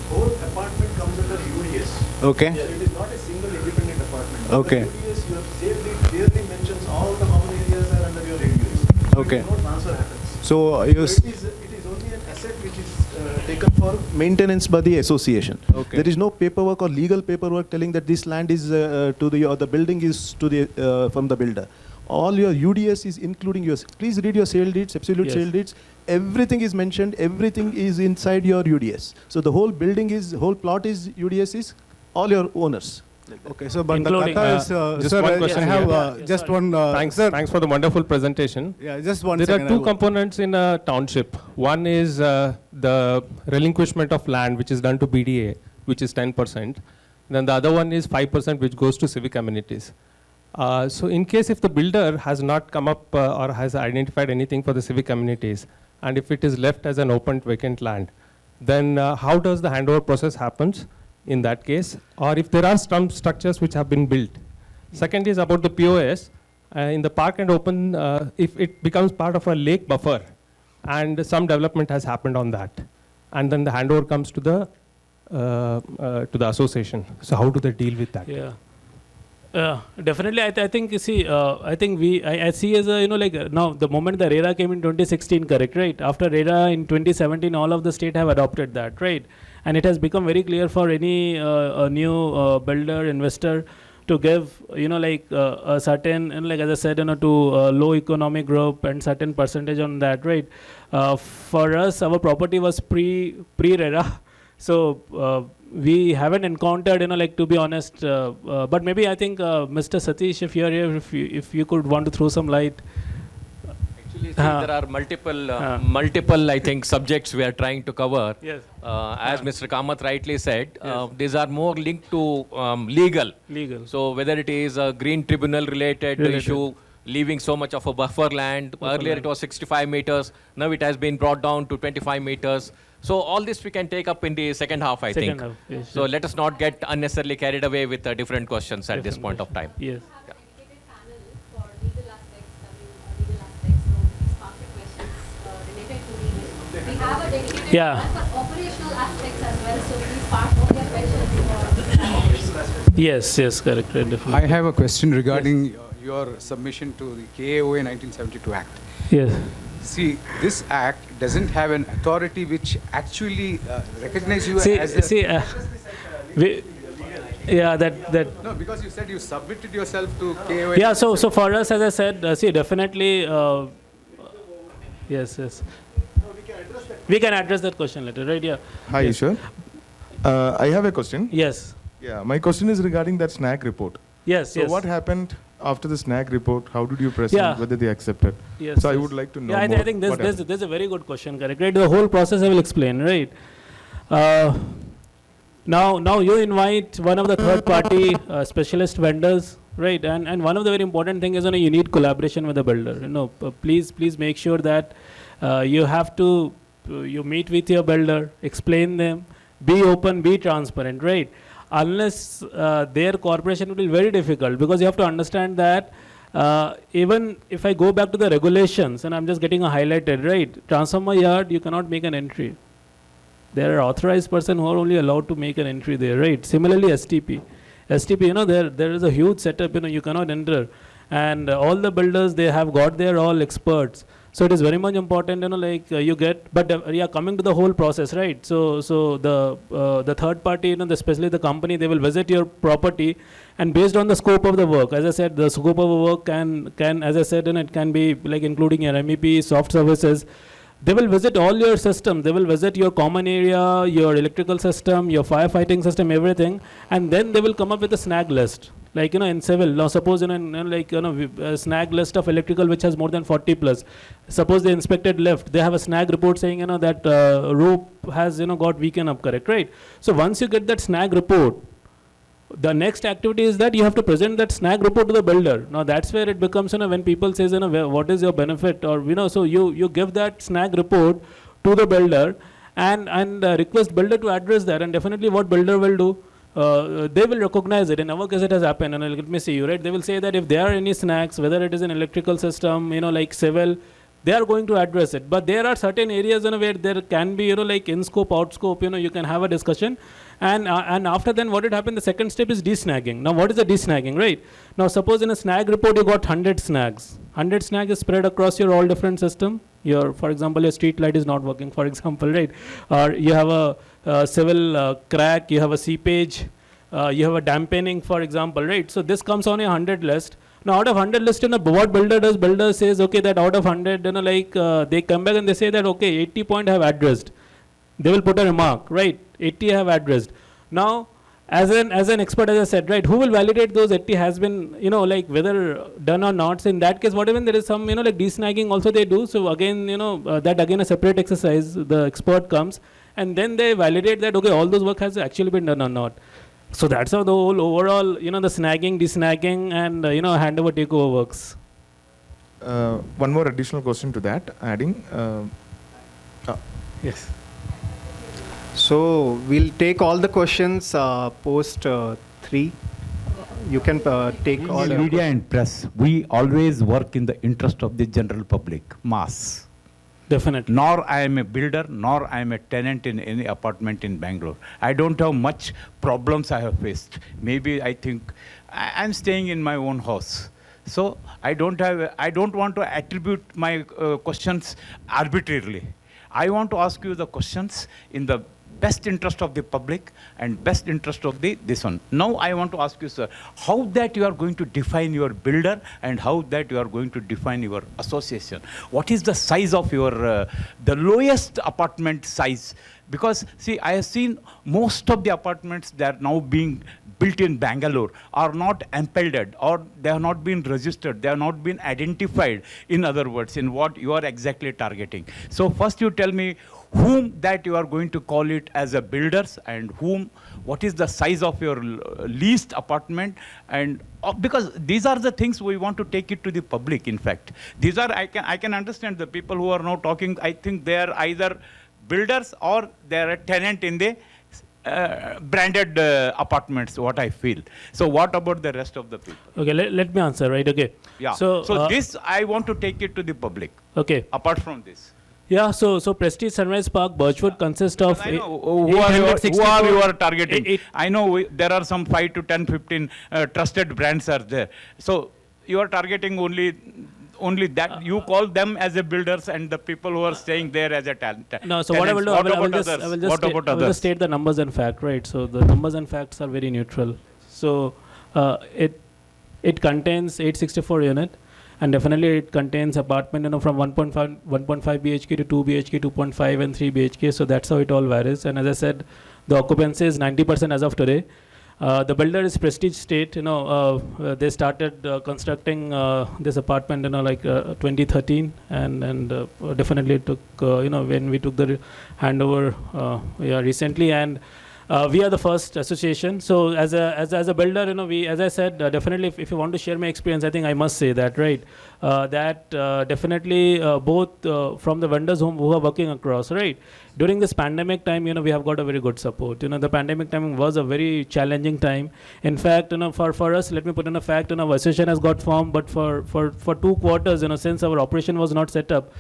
Both apartment comes under UDS. Okay. It is not a single independent apartment. Okay. Under UDS, your sale deed clearly mentions all the common areas are under your ADUS. So Okay. no transfer happens. So It is only an asset which is taken for maintenance by the association. Okay. There is no paperwork or legal paperwork telling that this land is to the, or the building is to the, from the builder. All your UDS is including your, please read your sale deeds, absolute Yes. sale deeds. Everything is mentioned, everything is inside your UDS. So the whole building is, whole plot is, UDS is all your owners. Okay, so but Including, the Katha is, just sir, one question I have here. just Sorry. one. Thanks for the wonderful presentation. Yeah, just one There second. are two components in a township. One is the relinquishment of land, which is done to BDA, which is 10%. Then the other one is 5%, which goes to civic amenities. So in case if the builder has not come up or has identified anything for the civic amenities, and if it is left as an open vacant land, then how does the handover process happens in that case? Or if there are some structures which have been built. Second is about the POS. In the park and open, if it becomes part of a lake buffer, and some development has happened on that, and then the handover comes to the association. So how do they deal with that? Yeah. Definitely, I think you see, I think I see as a now the moment the RERA came in 2016, correct, right? After RERA in 2017, all of the state have adopted that, right? And it has become very clear for any a new builder investor to give a certain as I said to low economic group and certain percentage on that, right? For us, our property was pre RERA, so. We haven't encountered, to be honest, but maybe I think Mr. Satish, if you're here, if you could want to throw some light. Actually, see, there are multiple, I think, subjects we are trying to cover. Yes. As Mr. Kamath rightly said, these are more linked to legal. So whether it is a green tribunal related issue, leaving so much of a buffer land. Earlier it was 65 meters. Now it has been brought down to 25 meters. So all this we can take up in the second half, I think. Yes, so let us not get unnecessarily carried away with different questions at this point of time. Yes. We have a dedicated panel for legal aspects, legal aspects, so please park your questions related to legal. We have a dedicated panel for operational aspects as well, so please park all your questions for Yes, correct, right, definitely. I have a question regarding your submission to the KAOA 1972 Act. Yes. See, this act doesn't have an authority which actually recognizes you as that. No, because you said you submitted yourself to KAOA. Yeah, so for us, as I said, see, definitely, yes. We can address that question later, right? Yeah. Hi, yes. Iswar. I have a question. Yes. Yeah, my question is regarding that snag report. Yes, so what happened after the snag report? How did you present whether they accepted? Yes. So I would like to know. Yeah, I think this is a very good question, correct? Right? The whole process I will explain, right? Now you invite one of the third-party specialist vendors, right? And one of the very important thing is you need collaboration with the builder. Please make sure that you have to you meet with your builder, explain them, be open, be transparent, right? Unless their cooperation will be very difficult, because you have to understand that even if I go back to the regulations, and I'm just getting a highlighted, right? Transformer yard, you cannot make an entry. There are authorized person who are only allowed to make an entry there, right? Similarly, STP, there is a huge setup, you cannot enter. And all the builders, they have got their all experts. So it is very much important, you get, but coming to the whole process, right? So the third party, especially the company, they will visit your property, and based on the scope of the work, as I said, the scope of the work can as I said, it can be like including your MEP, soft services. They will visit all your systems. They will visit your common area, your electrical system, your firefighting system, everything, and then they will come up with a snag list. Like, in civil, now suppose, a snag list of electrical which has more than 40 plus. Suppose they inspected left, they have a snag report saying, that rope has, got weakened up, correct, right? So once you get that snag report, the next activity is that you have to present that snag report to the builder. Now that's where it becomes, when people says, what is your benefit, or, so you give that snag report to the builder and request builder to address that, and definitely what builder will do, they will recognize it. In our case, it has happened, and let me see you, right? They will say that if there are any snags, whether it is an electrical system, like civil, they are going to address it. But there are certain areas, where there can be, like in scope, out scope, you can have a discussion. And after then, what would happen? The second step is desnagging. Now, what is the desnagging, right? Now, suppose in a snag report, you got 100 snags. 100 snags is spread across your all different system. For example, your street light is not working, for example, right? Or you have a civil crack, you have a seepage, you have a dampening, for example, right? So this comes on a 100 list. Now, out of 100 list, what builder does? Builder says, okay, that out of 100, they come back and they say that, okay, 80 point have addressed. They will put a remark, right? 80 have addressed. Now, as an expert, as I said, right, who will validate those 80 has been, whether done or not. So in that case, whatever, there is some, like desnagging also they do. So again, that again a separate exercise, the expert comes and then they validate that, okay, all those work has actually been done or not. So that's how the whole overall, the snagging, desnagging and, handover takeover works. One more additional question to that, adding. Yes. So we'll take all the questions post 3. You can take all the media and press. We always work in the interest of the general public, mass. Definitely. Nor I am a builder, nor I am a tenant in any apartment in Bangalore. I don't have much problems I have faced. Maybe I think I'm staying in my own house. So I don't want to attribute my questions arbitrarily. I want to ask you the questions in the best interest of the public and best interest of this one. Now I want to ask you, sir, how that you are going to define your builder and how that you are going to define your association. What is the size of your, the lowest apartment size? Because see, I have seen most of the apartments that are now being built in Bangalore are not embedded or they have not been registered, they have not been identified, in other words, in what you are exactly targeting. So first you tell me whom that you are going to call it as a builders and what is the size of your leased apartment, and because these are the things we want to take it to the public. In fact, these are, I can understand the people who are now talking, I think they are either builders or they are a tenant in the branded apartments, what I feel. So what about the rest of the people? Okay, let me answer, right? Okay. Yeah. So this, I want to take it to the public. Okay. Apart from this. Yeah, so Prestige Sunrise Park, Birchwood consists of... I know, who are you are targeting? I know there are some 5 to 10, 15 trusted brands are there. So you are targeting only that, you call them as a builders and the people who are staying there as a talent. No, so what I will do, I will just state the numbers and fact, right? So the numbers and facts are very neutral. So it contains 864 unit. And definitely it contains apartment, from 1.5 BHK to 2 BHK, 2.5 and 3 BHK. So that's how it all varies. And as I said, the occupancy is 90% as of today. The builder is Prestige State. They started constructing this apartment, 2013, and definitely it took, when we took the handover recently, and we are the first association. So as a builder, we, as I said, definitely if you want to share my experience, I think I must say that, right? That definitely both from the vendors who are working across, right? During this pandemic time, we have got a very good support. The pandemic time was a very challenging time. In fact, for us, let me put in a fact, our association has got formed, but for 2 quarters, since our operation was not set up,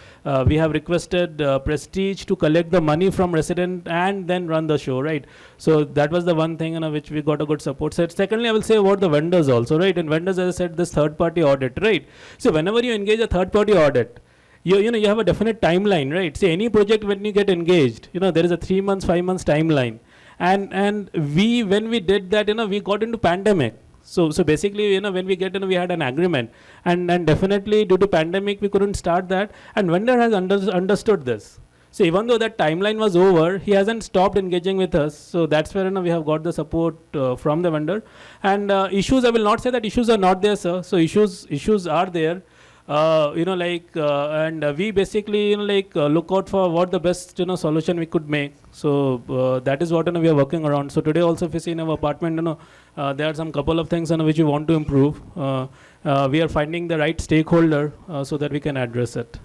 we have requested Prestige to collect the money from resident and then run the show, right? So that was the one thing, which we got a good support. So secondly, I will say about the vendors also, right? And vendors, as I said, this third-party audit, right? So whenever you engage a third-party audit, you have a definite timeline, right? See, any project when you get engaged, there is a 3 months, 5 months timeline. And when we did that, we got into pandemic. So basically, when we we had an agreement, and definitely due to pandemic, we couldn't start that. And vendor has understood this. So even though that timeline was over, he hasn't stopped engaging with us. So that's where we have got the support from the vendor. And issues, I will not say that issues are not there, sir. So issues are there. And we basically look out for what the best solution we could make. So that is what we are working around. So today also, if you see in our apartment, there are some couple of things which we want to improve. We are finding the right stakeholder so that we can address it.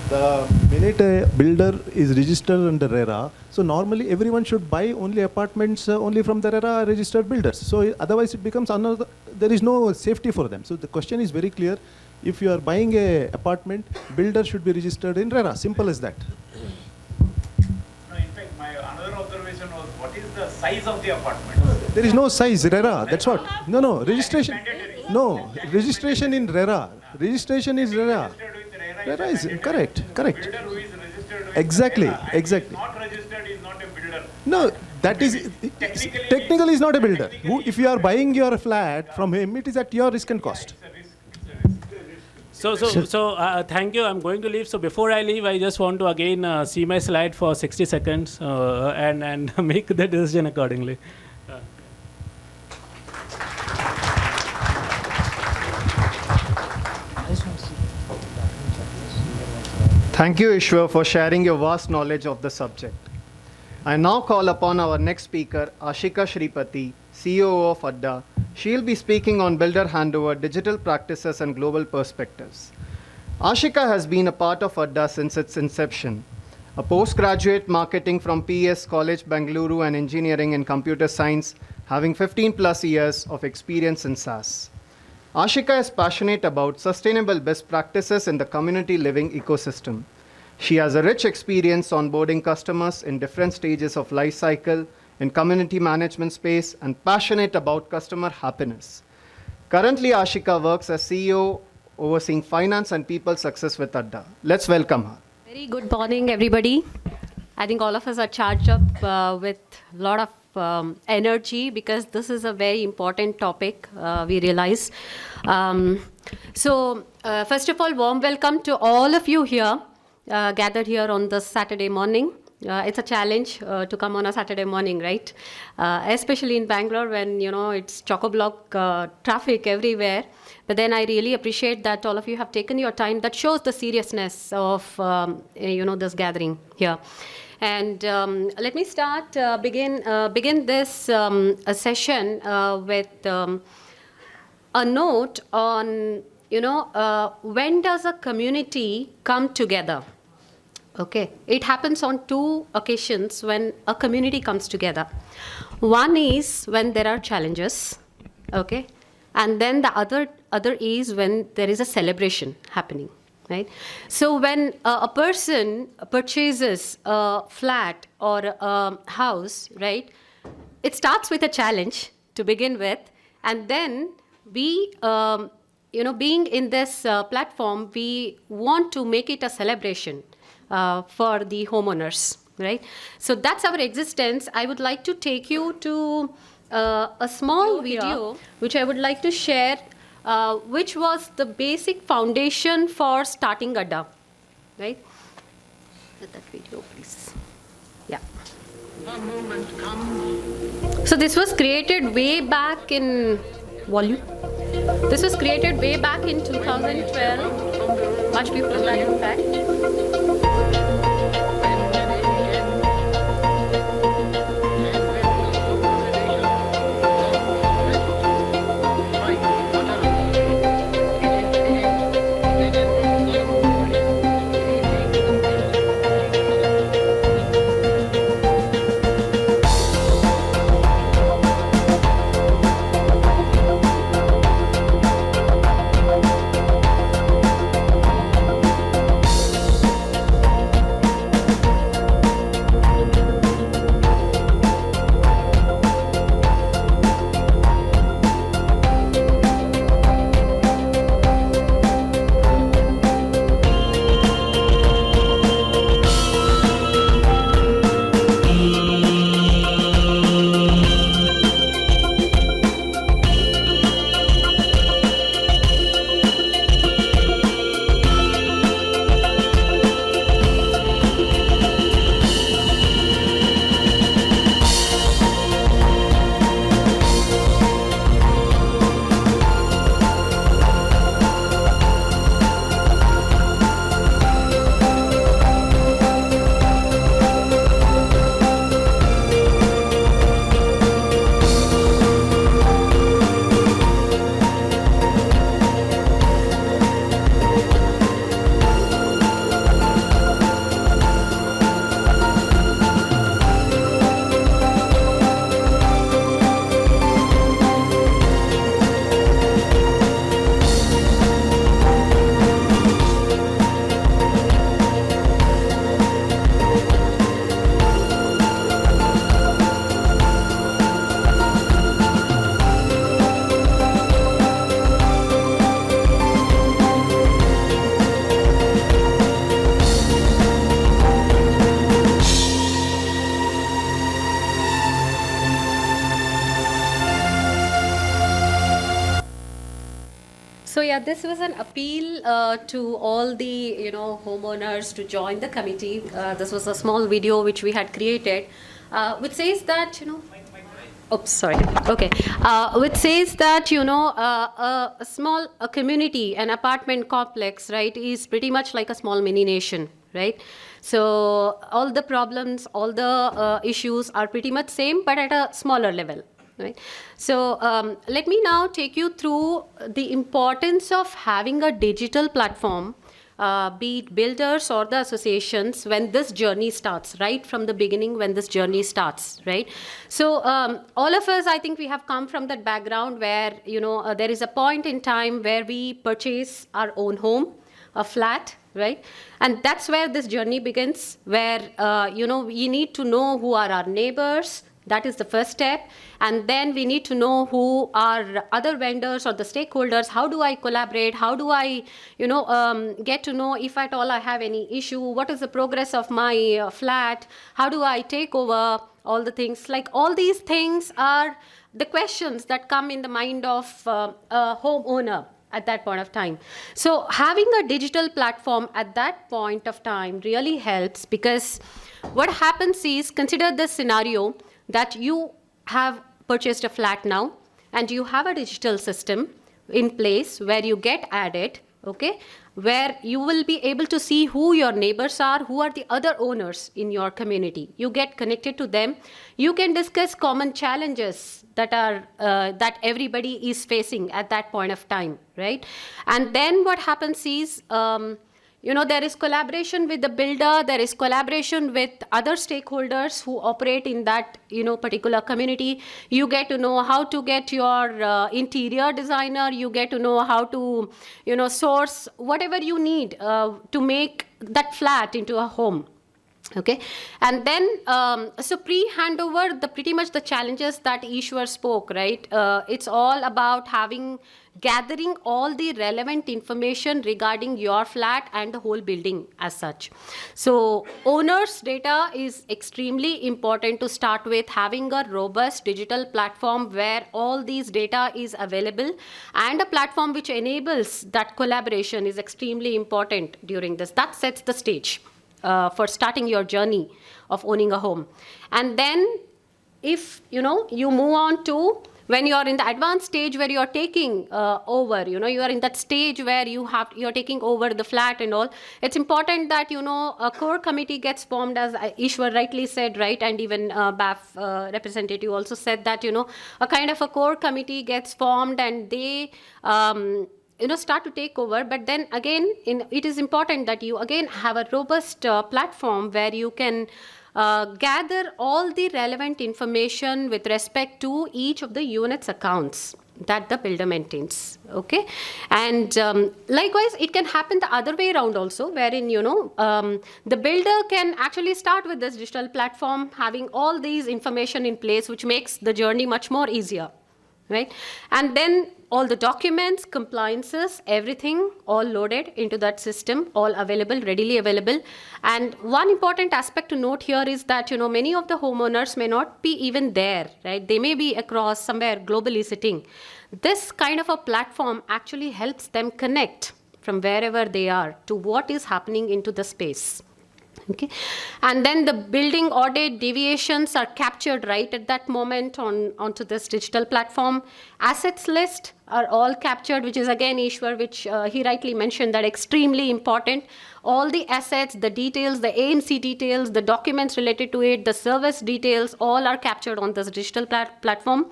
The minute a builder is registered under RERA, so normally everyone should buy only apartments only from the RERA registered builders. So otherwise it becomes another, there is no safety for them. So the question is very clear. If you are buying a apartment, builder should be registered in RERA. Simple as that. No, in fact, my another observation was what is the size of the apartment? There is no size, RERA. That's what. No, registration. No, registration in RERA. Registration is RERA. RERA is correct. Builder who is registered with Exactly, RERA and exactly. is not registered is not a builder. No, that is technically is not a builder. If you are buying your flat from him, it is at your risk and cost. So thank you. I'm going to leave. So before I leave, I just want to again see my slide for 60 seconds and make the decision accordingly. Thank you, Iswar, for sharing your vast knowledge of the subject. I now call upon our next speaker, Ashika Shripati, CEO of Adda. She'll be speaking on Builder Handover, digital practices and global perspectives. Ashika has been a part of Adda since its inception. A postgraduate marketing from PS College, Bengaluru, and engineering in computer science, having 15 plus years of experience in SaaS. Ashika is passionate about sustainable best practices in the community living ecosystem. She has a rich experience onboarding customers in different stages of life cycle in community management space and passionate about customer happiness. Currently, Ashika works as CEO overseeing finance and people success with Adda. Let's welcome her. Very good morning, everybody. I think all of us are charged up with a lot of energy because this is a very important topic, we realize. First of all, warm welcome to all of you here, gathered here on this Saturday morning. It's a challenge to come on a Saturday morning, right? Especially in Bangalore when, it's chock-a-block traffic everywhere. But then I really appreciate that all of you have taken your time. That shows the seriousness of, this gathering here. And let me begin this session with a note on, when does a community come together? Okay, it happens on two occasions when a community comes together. One is when there are challenges, okay, and then the other is when there is a celebration happening. Right? So when a person purchases a flat or a house, right, it starts with a challenge to begin with, and then we, being in this platform, we want to make it a celebration for the homeowners, right? So that's our existence. I would like to take you to a small video, which I would like to share, which was the basic foundation for starting Adda, right? Let that video, please. Yeah. So this was created way back in volume. This was created way back in 2012, much before that, in fact. this was an appeal to all the homeowners to join the committee. This was a small video which we had created, which says that oops, sorry. Okay, which says that a small community, an apartment complex, right, is pretty much like a small mini nation, right? So all the problems, all the issues are pretty much same, but at a smaller level. Right. So let me now take you through the importance of having a digital platform, be it builders or the associations, when this journey starts, right from the beginning, when this journey starts, right? So all of us, I think we have come from that background where, there is a point in time where we purchase our own home, a flat, right? And that's where this journey begins, where, we need to know who are our neighbors. That is the first step. And then we need to know who are other vendors or the stakeholders. How do I collaborate? How do I, get to know if at all I have any issue? What is the progress of my flat? How do I take over? All the things. Like all these things are the questions that come in the mind of a homeowner at that point of time. So having a digital platform at that point of time really helps, because what happens is, consider this scenario that you have purchased a flat now and you have a digital system in place where you get added, okay, where you will be able to see who your neighbors are, who are the other owners in your community. You get connected to them. You can discuss common challenges that are that everybody is facing at that point of time, right? And then what happens is, there is collaboration with the builder, there is collaboration with other stakeholders who operate in that, particular community. You get to know how to get your interior designer, you get to know how to, source whatever you need to make that flat into a home. Okay, and then so pre-handover, pretty much the challenges that Iswar spoke, right? It's all about gathering all the relevant information regarding your flat and the whole building as such. So owners' data is extremely important to start with. Having a robust digital platform where all these data is available and a platform which enables that collaboration is extremely important during this. That sets the stage for starting your journey of owning a home. And then if you move on to when you're in the advanced stage where you're taking over, you are in that stage where you're taking over the flat and all, it's important that a core committee gets formed, as Iswar rightly said, right? And even BAF representative also said that a kind of a core committee gets formed and they start to take over. But then again, it is important that you again have a robust platform where you can gather all the relevant information with respect to each of the units accounts that the builder maintains. Okay, and likewise, it can happen the other way around also, wherein the builder can actually start with this digital platform, having all these information in place, which makes the journey much more easier. Right? And then all the documents, compliances, everything all loaded into that system, all available, readily available. And one important aspect to note here is that, many of the homeowners may not be even there, right? They may be across somewhere globally sitting. This kind of a platform actually helps them connect from wherever they are to what is happening into the space. Okay, and then the building audit deviations are captured right at that moment onto this digital platform. Assets list are all captured, which is again Iswar, which he rightly mentioned, that extremely important. All the assets, the details, the ANC details, the documents related to it, the service details, all are captured on this digital platform.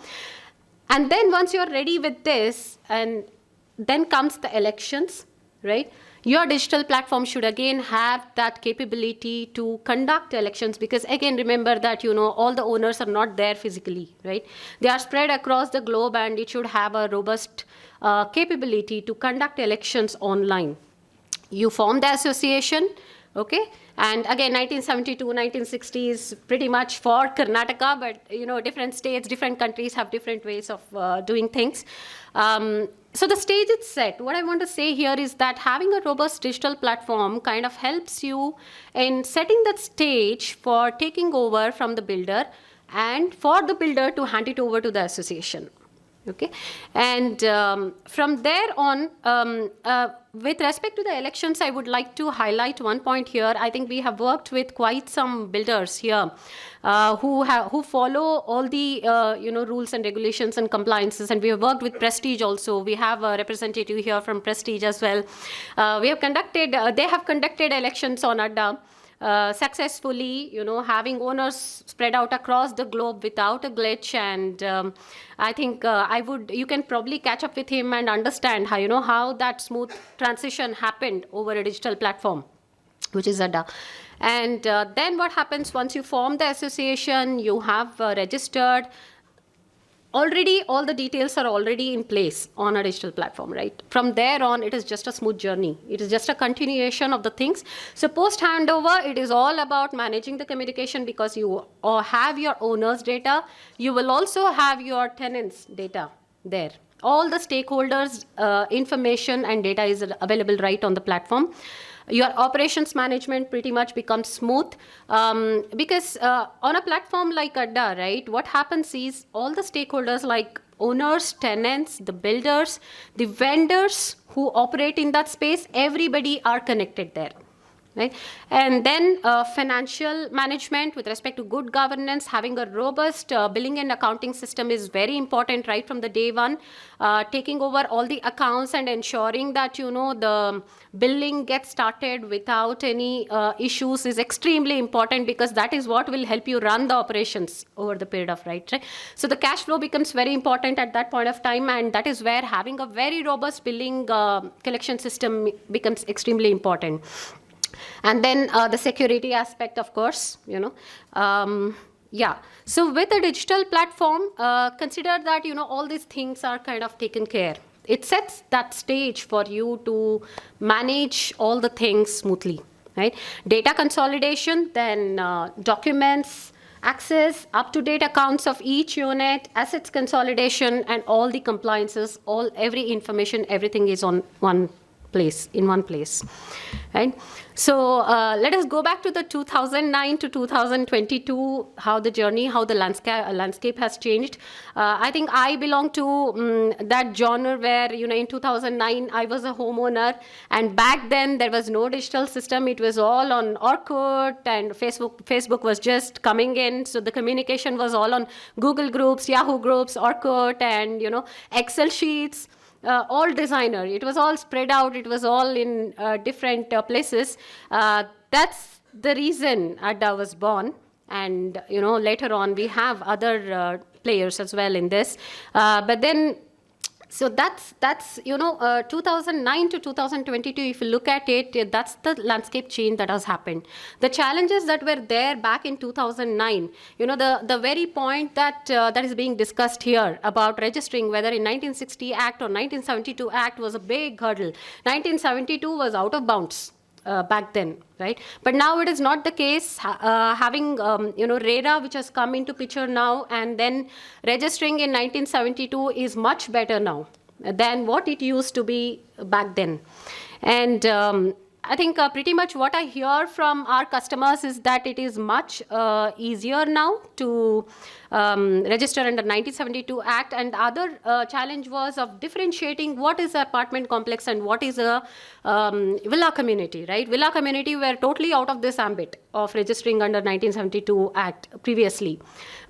And then once you're ready with this, and then comes the elections, right? Your digital platform should again have that capability to conduct elections, because again, remember that, all the owners are not there physically, right? They are spread across the globe, and it should have a robust capability to conduct elections online. You form the association, okay? And again, 1972, 1960 is pretty much for Karnataka, but different states, different countries have different ways of doing things. So the stage is set. What I want to say here is that having a robust digital platform kind of helps you in setting that stage for taking over from the builder and for the builder to hand it over to the association. Okay, and from there on, with respect to the elections, I would like to highlight one point here. I think we have worked with quite some builders here who follow all the rules and regulations and compliances, and we have worked with Prestige also. We have a representative here from Prestige as well. They have conducted elections on Adda. Successfully, having owners spread out across the globe without a glitch, and I think you can probably catch up with him and understand how that smooth transition happened over a digital platform, which is Adda. And then what happens once you form the association, you have registered. Already, all the details are already in place on a digital platform, right? From there on, it is just a smooth journey. It is just a continuation of the things. So post handover, it is all about managing the communication because you have your owner's data. You will also have your tenants' data there. All the stakeholders' information and data is available right on the platform. Your operations management pretty much becomes smooth because on a platform like Adda, right, what happens is all the stakeholders like owners, tenants, the builders, the vendors who operate in that space, everybody are connected there. Right? And then financial management with respect to good governance, having a robust billing and accounting system is very important right from the day one. Taking over all the accounts and ensuring that the billing gets started without any issues is extremely important because that is what will help you run the operations over the period of right? So the cash flow becomes very important at that point of time, and that is where having a very robust billing collection system becomes extremely important. And then the security aspect, of course, So with a digital platform, consider that, all these things are kind of taken care. It sets that stage for you to manage all the things smoothly, right? Data consolidation, then documents, access, up-to-date accounts of each unit, assets consolidation, and all the compliances, every information, everything is in one place, right? So let us go back to the 2009 to 2022, how the landscape has changed. I think I belong to that genre where, in 2009, I was a homeowner. And back then, there was no digital system. It was all on Orkut, and Facebook was just coming in. So the communication was all on Google Groups, Yahoo Groups, Orkut, and, Excel sheets. All designer. It was all spread out. It was all in different places. That's the reason Adda was born. And, later on we have other players as well in this. But then, so that's 2009 to 2022, if you look at it, that's the landscape change that has happened. The challenges that were there back in 2009, the very point that is being discussed here about registering, whether in 1960 Act or 1972 Act was a big hurdle. 1972 was out of bounds. Back then, right? But now it is not the case. Having RERA, which has come into picture now, and then registering in 1972 is much better now than what it used to be back then. And I think pretty much what I hear from our customers is that it is much easier now to register under 1972 Act, and the other challenge was of differentiating what is an apartment complex and what is a villa community, right? Villa community were totally out of this ambit of registering under 1972 Act previously.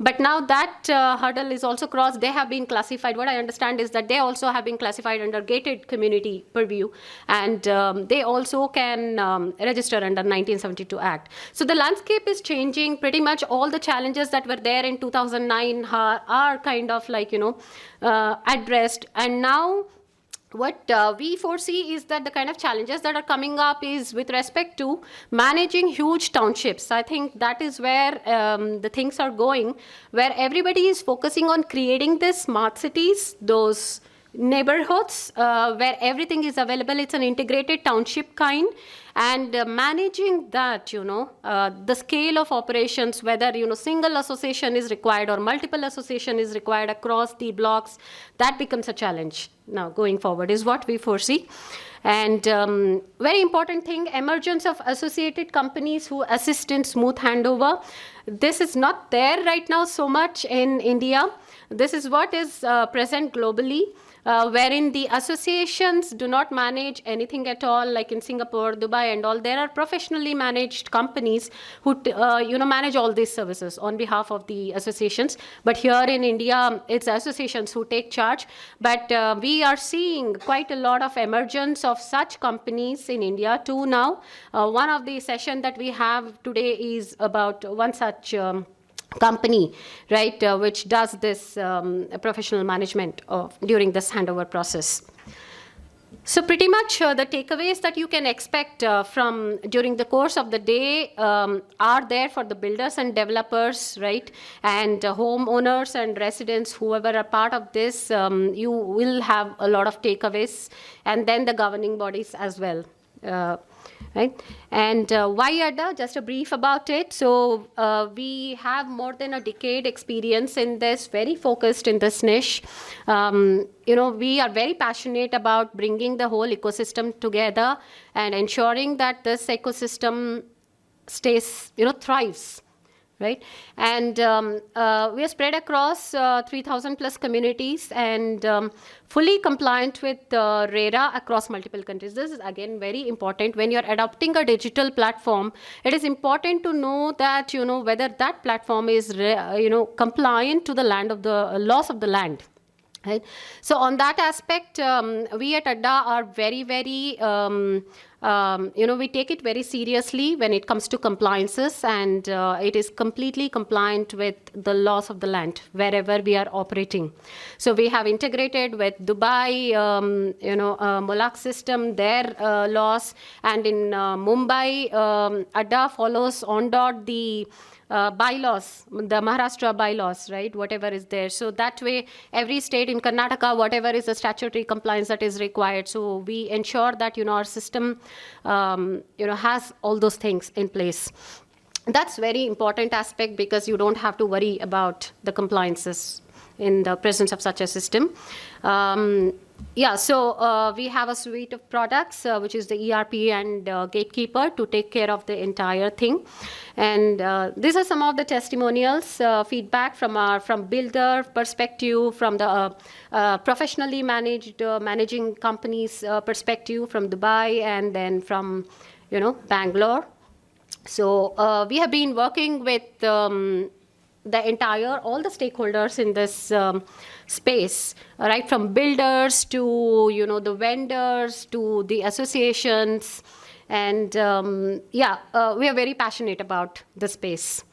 But now that hurdle is also crossed. They have been classified. What I understand is that they also have been classified under gated community purview, and they also can register under 1972 Act. So the landscape is changing. Pretty much all the challenges that were there in 2009 are kind of like, addressed. And now what we foresee is that the kind of challenges that are coming up is with respect to managing huge townships. I think that is where the things are going, where everybody is focusing on creating these smart cities, those neighborhoods where everything is available. It's an integrated township kind. And managing that, the scale of operations, whether, single association is required or multiple association is required across the blocks, that becomes a challenge now going forward is what we foresee. And very important thing, emergence of associated companies who assist in smooth handover. This is not there right now so much in India. This is what is present globally, wherein the associations do not manage anything at all, like in Singapore, Dubai, and all. There are professionally managed companies who manage all these services on behalf of the associations. But here in India, it's associations who take charge. But we are seeing quite a lot of emergence of such companies in India too now. One of the sessions that we have today is about one such company, right, which does this professional management during this handover process. So pretty much the takeaways that you can expect from during the course of the day are there for the builders and developers, right, and homeowners and residents, whoever are part of this. You will have a lot of takeaways, and then the governing bodies as well. Right? And why ADDA? Just a brief about it. So we have more than a decade experience in this, very focused in this niche. We are very passionate about bringing the whole ecosystem together and ensuring that this ecosystem stays, thrives. Right? And we are spread across 3,000 plus communities and fully compliant with RERA across multiple countries. This is again very important. When you're adopting a digital platform, it is important to know that, whether that platform is, compliant to the laws of the land. Right? So on that aspect, we at ADDA are very, very, we take it very seriously when it comes to compliances, and it is completely compliant with the laws of the land wherever we are operating. So we have integrated with Dubai, Molak system, their laws, and in Mumbai, ADDA follows on dot the bylaws, the Maharashtra bylaws, right, whatever is there. So that way, every state in Karnataka, whatever is the statutory compliance that is required. So we ensure that, our system, has all those things in place. That's very important aspect because you don't have to worry about the compliances in the presence of such a system. So we have a suite of products, which is the ERP and Gatekeeper to take care of the entire thing. And these are some of the testimonials, feedback from builder perspective, from the professionally managing companies perspective from Dubai, and then from, Bangalore. So we have been working with all the stakeholders in this space, right, from builders to, the vendors to the associations. And we are very passionate about the space.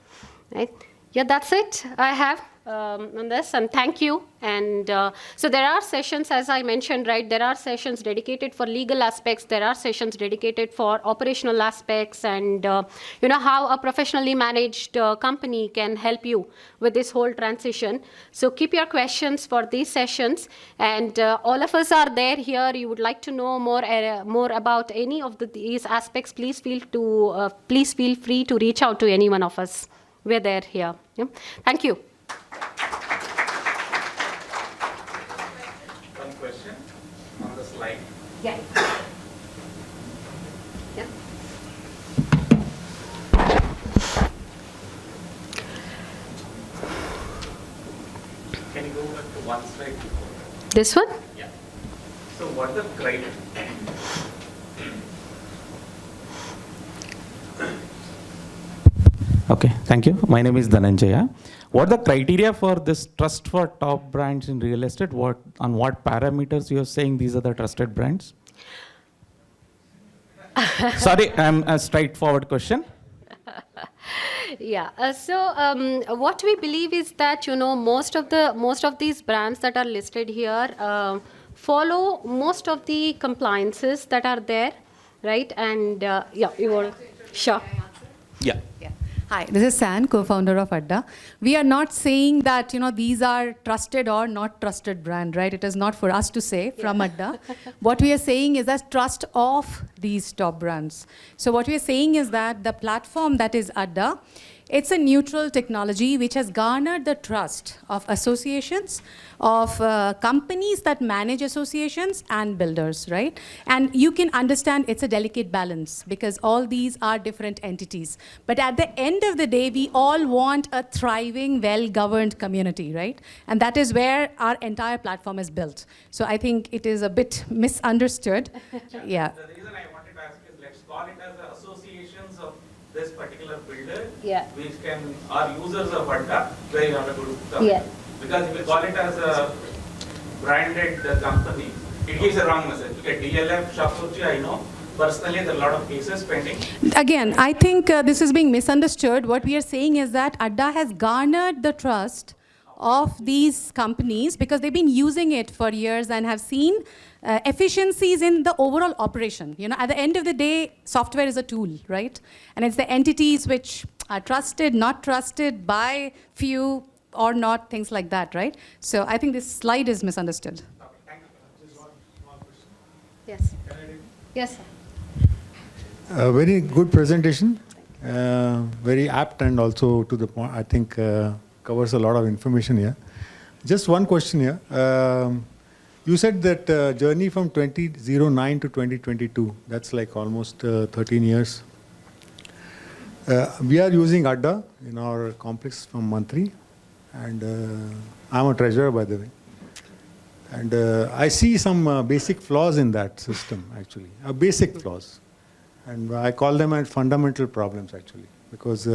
Right? Yeah, that's it I have on this, and thank you. And so there are sessions, as I mentioned, right, there are sessions dedicated for legal aspects, there are sessions dedicated for operational aspects, and how a professionally managed company can help you with this whole transition. So keep your questions for these sessions, and all of us are there here. You would like to know more about any of these aspects, please feel free to reach out to any one of us. We're there here. Yeah. Thank you. One question on the slide. Yeah. Yeah. Can you go back to one slide before? This one? Yeah. So what are the criteria? Okay, thank you. My name is Dhananjaya. What are the criteria for this trust for top brands in real estate? On what parameters you are saying these are the trusted brands? Sorry, a straightforward question. Yeah. What we believe is that most of these brands that are listed here follow most of the compliances that are there, right? And you want sure. Yeah. Hi, this is San, co-founder of ADDA. We are not saying that these are trusted or not trusted brand, right? It is not for us to say from ADDA. What we are saying is that trust of these top brands. So what we are saying is that the platform that is ADDA It's a neutral technology which has garnered the trust of associations, of companies that manage associations and builders, right? And you can understand it's a delicate balance because all these are different entities. But at the end of the day, we all want a thriving, well-governed community, right? And that is where our entire platform is built. So I think it is a bit misunderstood. Yeah. The reason I wanted to ask is, let's call it as the associations of this particular builder, Yeah. which are users of Adda, where you have a good term. Yeah. Because if you call it as a branded company, it gives a wrong message. Okay, DLF, Shopsuchi, I know. Personally, there are a lot of cases pending. Again, I think this is being misunderstood. What we are saying is that Adda has garnered the trust of these companies because they've been using it for years and have seen efficiencies in the overall operation. You know, at the end of the day, software is a tool, right? And it's the entities which are trusted, not trusted by few or not, things like that, right? So I think this slide is misunderstood. Yes. Yes, sir. Very good presentation, very apt and also to the point. I think covers a lot of information here. Just one question here. You said that journey from 2009 to 2022, that's like almost 13 years. We are using Adda in our complex from Mantri, and I'm a treasurer, by the way. And I see some basic flaws in that system, actually, basic flaws. And I call them as fundamental problems, actually, because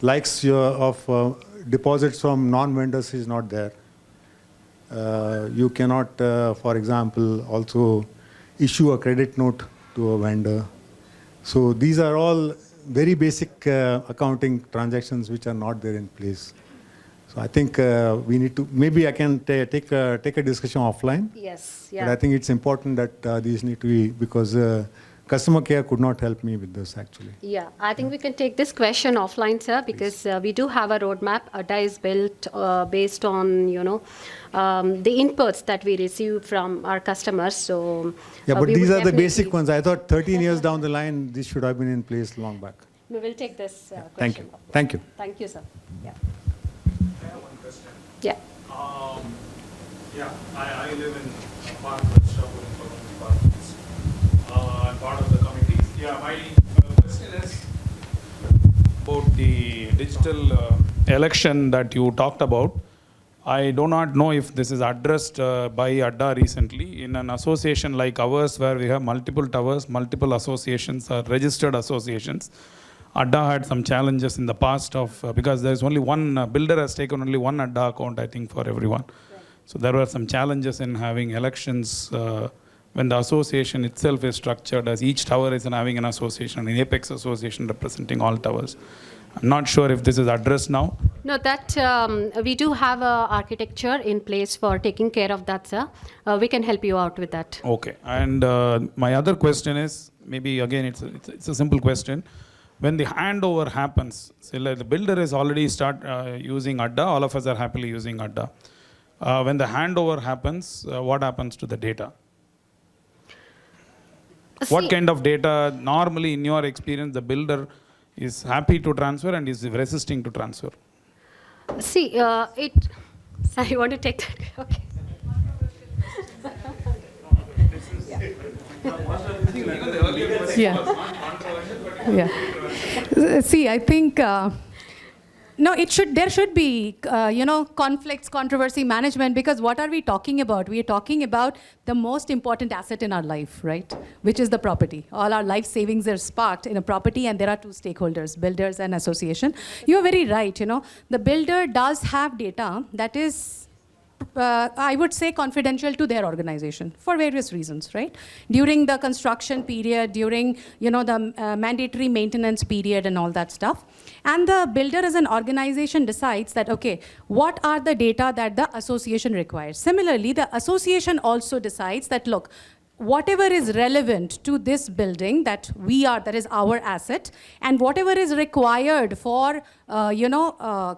likes of deposits from non-vendors is not there. You cannot, for example, also issue a credit note to a vendor. So these are all very basic accounting transactions which are not there in place. So I think we need to, maybe I can take a discussion offline. Yes, yeah. But I think it's important that these need to be, because customer care could not help me with this, actually. Yeah, I think we can take this question offline, sir, because we do have a roadmap. Adda is built based on, you know, the inputs that we receive from our customers. So yeah, but we these would are the basic definitely- ones. I thought 13 years down the line, this should have been in place long back. We will take this question. Thank you. Thank you. Thank you, sir. Yeah. I have one question. Yeah. I live in apartments, Shopwood apartments. I'm part of the committees. Yeah, my question is about the digital election that you talked about. I do not know if this is addressed by Adda recently. In an association like ours, where we have multiple towers, multiple associations, registered associations, Adda had some challenges in the past of, because there's only one, builder has taken only one Adda account, I think, for everyone. Right. So there were some challenges in having elections when the association itself is structured as each tower is having an association, an apex association representing all towers. I'm not sure if this is addressed now. No, that we do have a architecture in place for taking care of that, sir. We can help you out with that. Okay. And my other question is, maybe again, it's a simple question. When the handover happens, say like the builder is already using Adda, all of us are happily using Adda. When the handover happens, what happens to the data? What kind of data, normally in your experience, the builder is happy to transfer and is resisting to transfer? See, sorry, you want to take that? Okay. Yeah. See, I think no, there should be conflicts, controversy management, because what are we talking about? We are talking about the most important asset in our life, right? Which is the property. All our life savings are sparked in a property, and there are two stakeholders, builders and association. You are very right. The builder does have data that is, I would say, confidential to their organization for various reasons, right? During the construction period, during the mandatory maintenance period and all that stuff. And the builder as an organization decides that, okay, what are the data that the association requires? Similarly, the association also decides that, look, whatever is relevant to this building that is our asset, and whatever is required for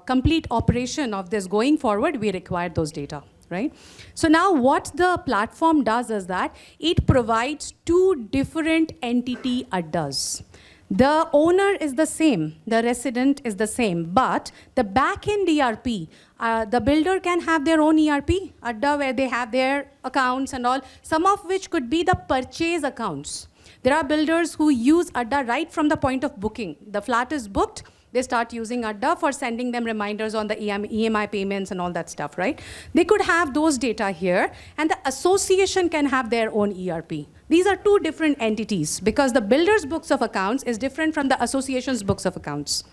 complete operation of this going forward, we require those data, right? So now what the platform does is that it provides two different entity Addas. The owner is the same, the resident is the same, but the back-end ERP, the builder can have their own ERP, Adda, where they have their accounts and all, some of which could be the purchase accounts. There are builders who use Adda right from the point of booking. The flat is booked, they start using Adda for sending them reminders on the EMI payments and all that stuff, right? They could have those data here, and the association can have their own ERP. These are two different entities because the builder's books of accounts is different from the association's books of accounts.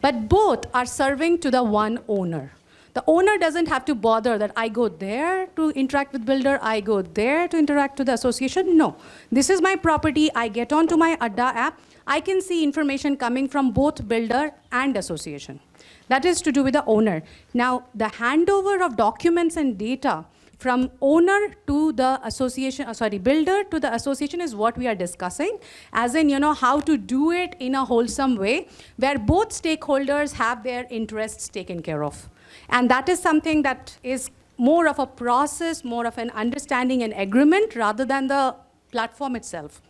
But both are serving to the one owner. The owner doesn't have to bother that I go there to interact with builder, I go there to interact with the association. No, this is my property, I get onto my Adda app, I can see information coming from both builder and association. That is to do with the owner. Now, the handover of documents and data from owner to the association, builder to the association is what we are discussing, as in, how to do it in a wholesome way where both stakeholders have their interests taken care of. And that is something that is more of a process, more of an understanding and agreement rather than the platform itself.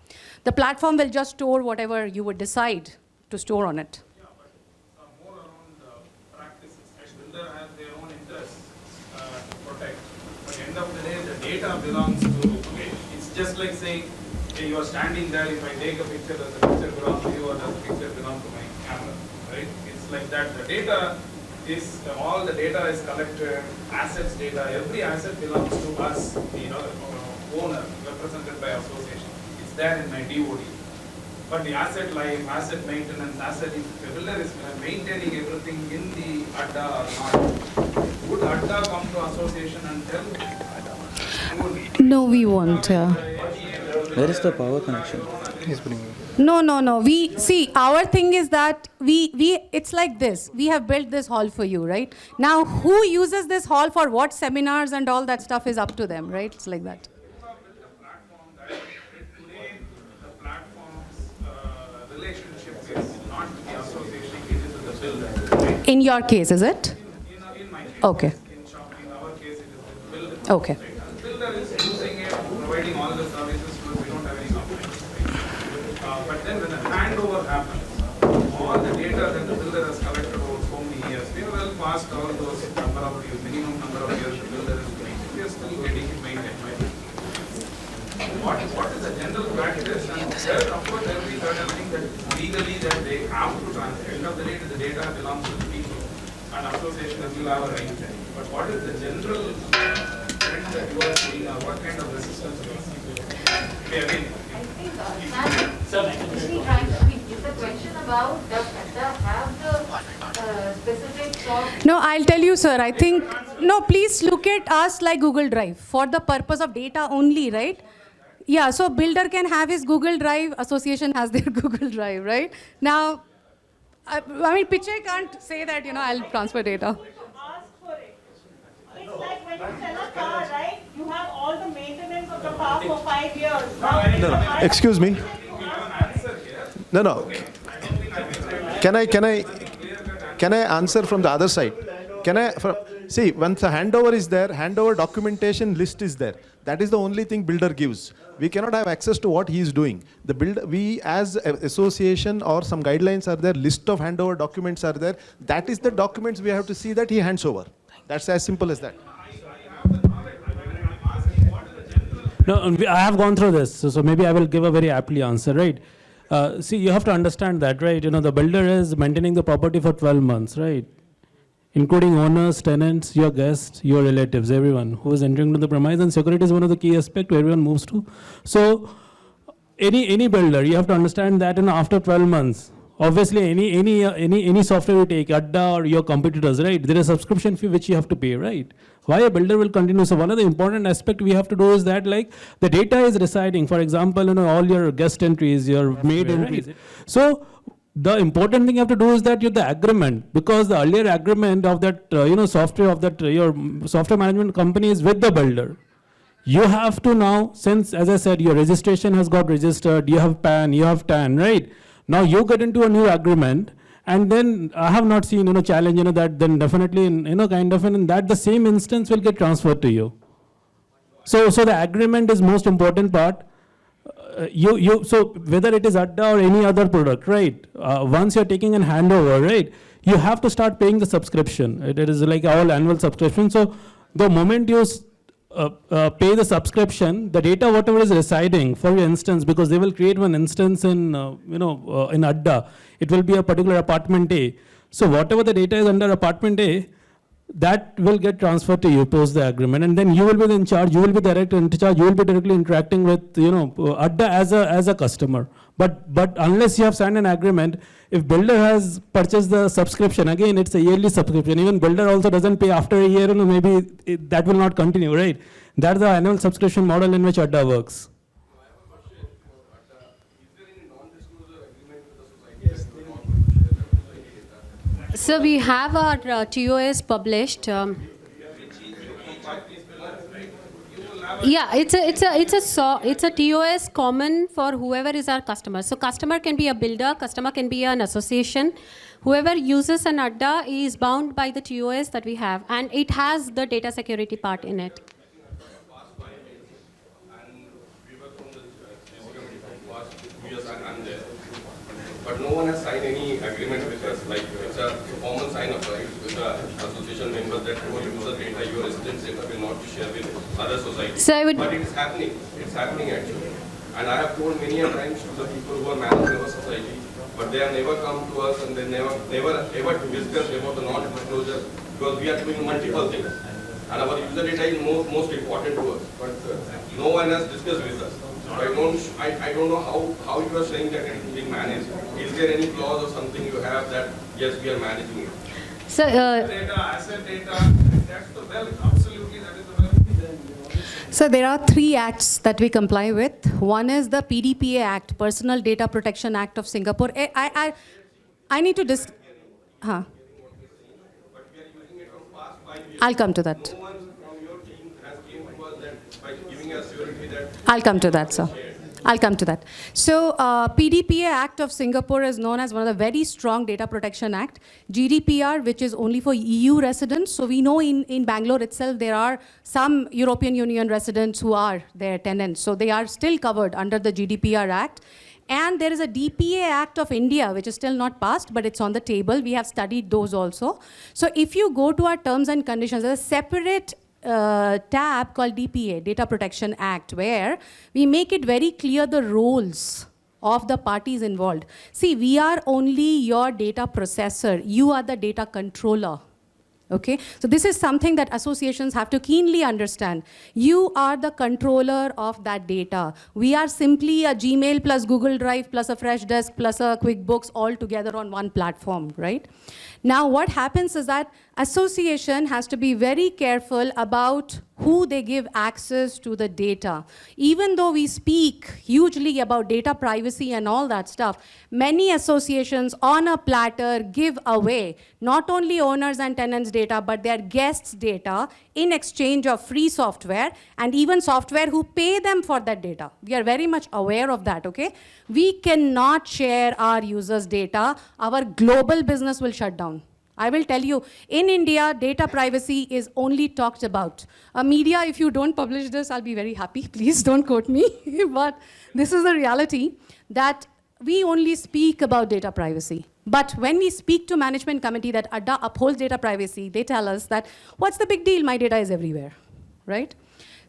The platform will just store whatever you would decide to store on it. Yeah, but more around practices. The builder has their own interests to protect. But at the end of the day, the data belongs to, it's just like saying, hey, you are standing there, if I take a picture, does the picture belong to you or does the picture belong to my camera, right? It's like that. The data is, all the data is collected, assets data, every asset belongs to us, owner, represented by association. It's there in my DOD. But the asset life, asset maintenance, if the builder is maintaining everything in the Adda or not, would Adda come to association and tell? No, we won't. Where is the power connection? No. We see, our thing is that it's like this. We have built this hall for you, right? Now, who uses this hall for what seminars and all that stuff is up to them, right? It's like that. In your case, is it? In my case. Okay. In our case, it is the builder. Okay. The builder is using it, providing all the services, so we don't have any complaints. Right? But then when the handover happens, all the data that the builder has collected over so many years, we are well past all those minimum number of years the builder is doing. We are still getting it maintained. What is the general practice? And there, of course, there will be certain things that legally that they have to transfer. At the end of the day, the data belongs to the people, and association will have a right. But what is the general trend that you are seeing, or what kind of resistance you are seeing? Okay, again. Is the question about does Adda have the specific soft? No, I'll tell you, sir. I think, no, please look at us like Google Drive for the purpose of data only, right? Yeah, so builder can have his Google Drive, association has their Google Drive, right? Now, I mean, Piche can't say that, I'll transfer data. Ask for it. It's like when you sell a car, right? You have all the maintenance of the car for 5 years. No. Excuse me. No. Can I answer from the other side? See, once the handover is there, handover documentation list is there. That is the only thing builder gives. We cannot have access to what he is doing. The builder, we as an association or some guidelines are there, list of handover documents are there. That is the documents we have to see that he hands over. That's as simple as that. No, I have gone through this, so maybe I will give a very aptly answer, right? See, you have to understand that, right? The builder is maintaining the property for 12 months, right? Including owners, tenants, your guests, your relatives, everyone who is entering to the premise, and security is one of the key aspects everyone moves to. So, any builder, you have to understand that after 12 months, obviously any software you take, Adda or your competitors, right? There is a subscription fee which you have to pay, right? Why a builder will continue? So one of the important aspects we have to do is that the data is residing. For example, all your guest entries, your maid entries. So the important thing you have to do is that the agreement, because the earlier agreement of that software of that your software management company is with the builder. You have to now, since as I said, your registration has got registered, you have PAN, you have TAN, right? Now you get into a new agreement, and then I have not seen challenge that then definitely in that the same instance will get transferred to you. So the agreement is most important part. so whether it is Adda or any other product, right? Once you're taking an handover, right? You have to start paying the subscription. It is like all annual subscription. So the moment you pay the subscription, the data, whatever is residing, for instance, because they will create one instance in, in Adda, it will be a particular apartment A. So whatever the data is under apartment A, that will get transferred to you post the agreement, and then you will be in charge. You will be directly in charge. You will be directly interacting with Adda as a customer. But unless you have signed an agreement, if builder has purchased the subscription, again it's a yearly subscription. Even builder also doesn't pay after a year. Maybe that will not continue, right? That's the annual subscription model in which Adda works. So we have our TOS published. Yeah, it's a TOS common for whoever is our customer. So customer can be a builder, customer can be an association. Whoever uses an Adda is bound by the TOS that we have, and it has the data security part in it. But no one has signed any agreement with us, like it's a formal sign-up, right, with the association members that your user data, your residence data will not be shared with other societies. So but it's happening actually. And I have told many a times to the people who are managing our society, but they have never come to us and they never ever discussed about the non-disclosure, because we are doing multiple things. And our user data is most important to us, but no one has discussed with us. I don't know how you are saying that it is being managed. Is there any clause or something you have that, yes, we are managing it? So, data, asset data, that's the wealth, absolutely, that is the wealth. So there are 3 acts that we comply with. One is the PDPA Act, Personal Data Protection Act of Singapore. I need to I'll come to that. I'll come to that, sir. I'll come to that. So PDPA Act of Singapore is known as one of the very strong data protection act. GDPR, which is only for EU residents. So we know in Bangalore itself, there are some European Union residents who are their tenants. So they are still covered under the GDPR Act. And there is a DPA Act of India, which is still not passed, but it's on the table. We have studied those also. So if you go to our terms and conditions, there's a separate tab called DPA, Data Protection Act, where we make it very clear the roles of the parties involved. See, we are only your data processor. You are the data controller. Okay, so this is something that associations have to keenly understand. You are the controller of that data. We are simply a Gmail plus Google Drive plus a Freshdesk plus a QuickBooks all together on one platform, right? Now, what happens is that association has to be very careful about who they give access to the data. Even though we speak hugely about data privacy and all that stuff, many associations on a platter give away not only owners and tenants' data, but their guests' data in exchange of free software, and even software who pay them for that data. We are very much aware of that, okay? We cannot share our users' data. Our global business will shut down. I will tell you, in India, data privacy is only talked about. Media, if you don't publish this, I'll be very happy. Please don't quote me. But this is the reality, that we only speak about data privacy. But when we speak to management committee that Adda upholds data privacy, they tell us that, what's the big deal? My data is everywhere, right?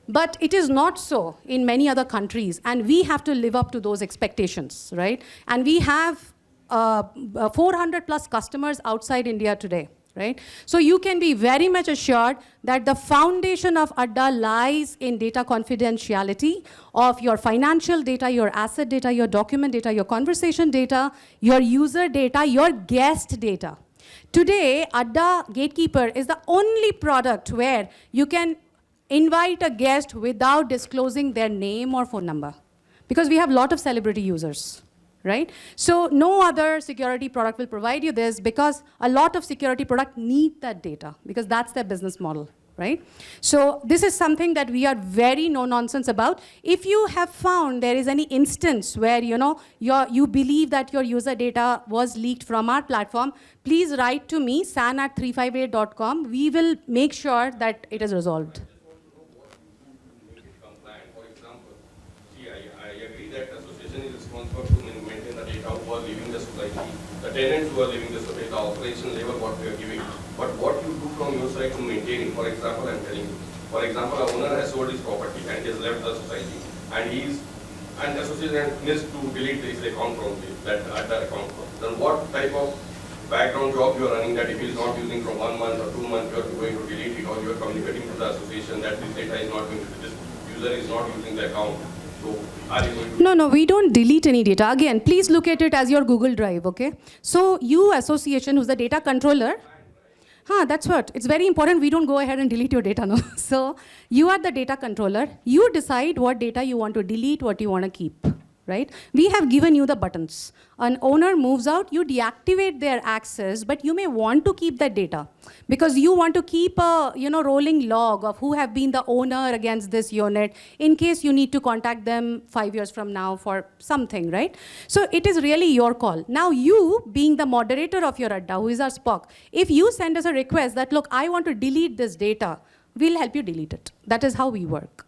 But it is not so in many other countries, and we have to live up to those expectations, right? And we have 400 plus customers outside India today, right? So you can be very much assured that the foundation of Adda lies in data confidentiality of your financial data, your asset data, your document data, your conversation data, your user data, your guest data. Today, Adda Gatekeeper is the only product where you can invite a guest without disclosing their name or phone number, because we have a lot of celebrity users. Right? So no other security product will provide you this, because a lot of security products need that data, because that's their business model, right? So this is something that we are very no-nonsense about. If you have found there is any instance where you believe that your user data was leaked from our platform, please write to me, san@358.com. We will make sure that it is resolved. For example, see, I agree that society, the tenants who are living the society, the operational labor what we are giving, but what you do from your side to maintain it. For example, I'm telling you, for example, a owner has sold his property and he has left the society, and an association missed to delete his account from that account. Then what type of background job you are running that if he is not using from 1 month or 2 months, you are going to delete it, or you are communicating to the association that this data is not going to, this user is not using the account. So are you going to... No, we don't delete any data. Again, please look at it as your Google Drive, okay? So you association who's the data controller, that's what. It's very important we don't go ahead and delete your data, no? So you are the data controller. You decide what data you want to delete, what you want to keep, right? We have given you the buttons. An owner moves out, you deactivate their access, but you may want to keep that data because you want to keep a rolling log of who have been the owner against this unit in case you need to contact them 5 years from now for something, right? So it is really your call. Now you, being the moderator of your Adda, who is our Spock, if you send us a request that, look, I want to delete this data, we'll help you delete it. That is how we work.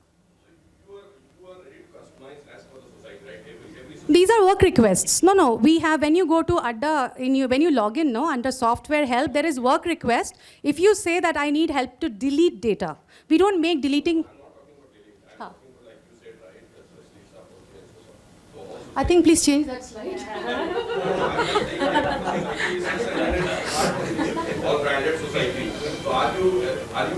These are work requests. No. We have, when you go to Adda, when you log in, under software help, there is work request. If you say that I need help to delete data, we don't make deleting. I think please change that slide. All branded society. So are you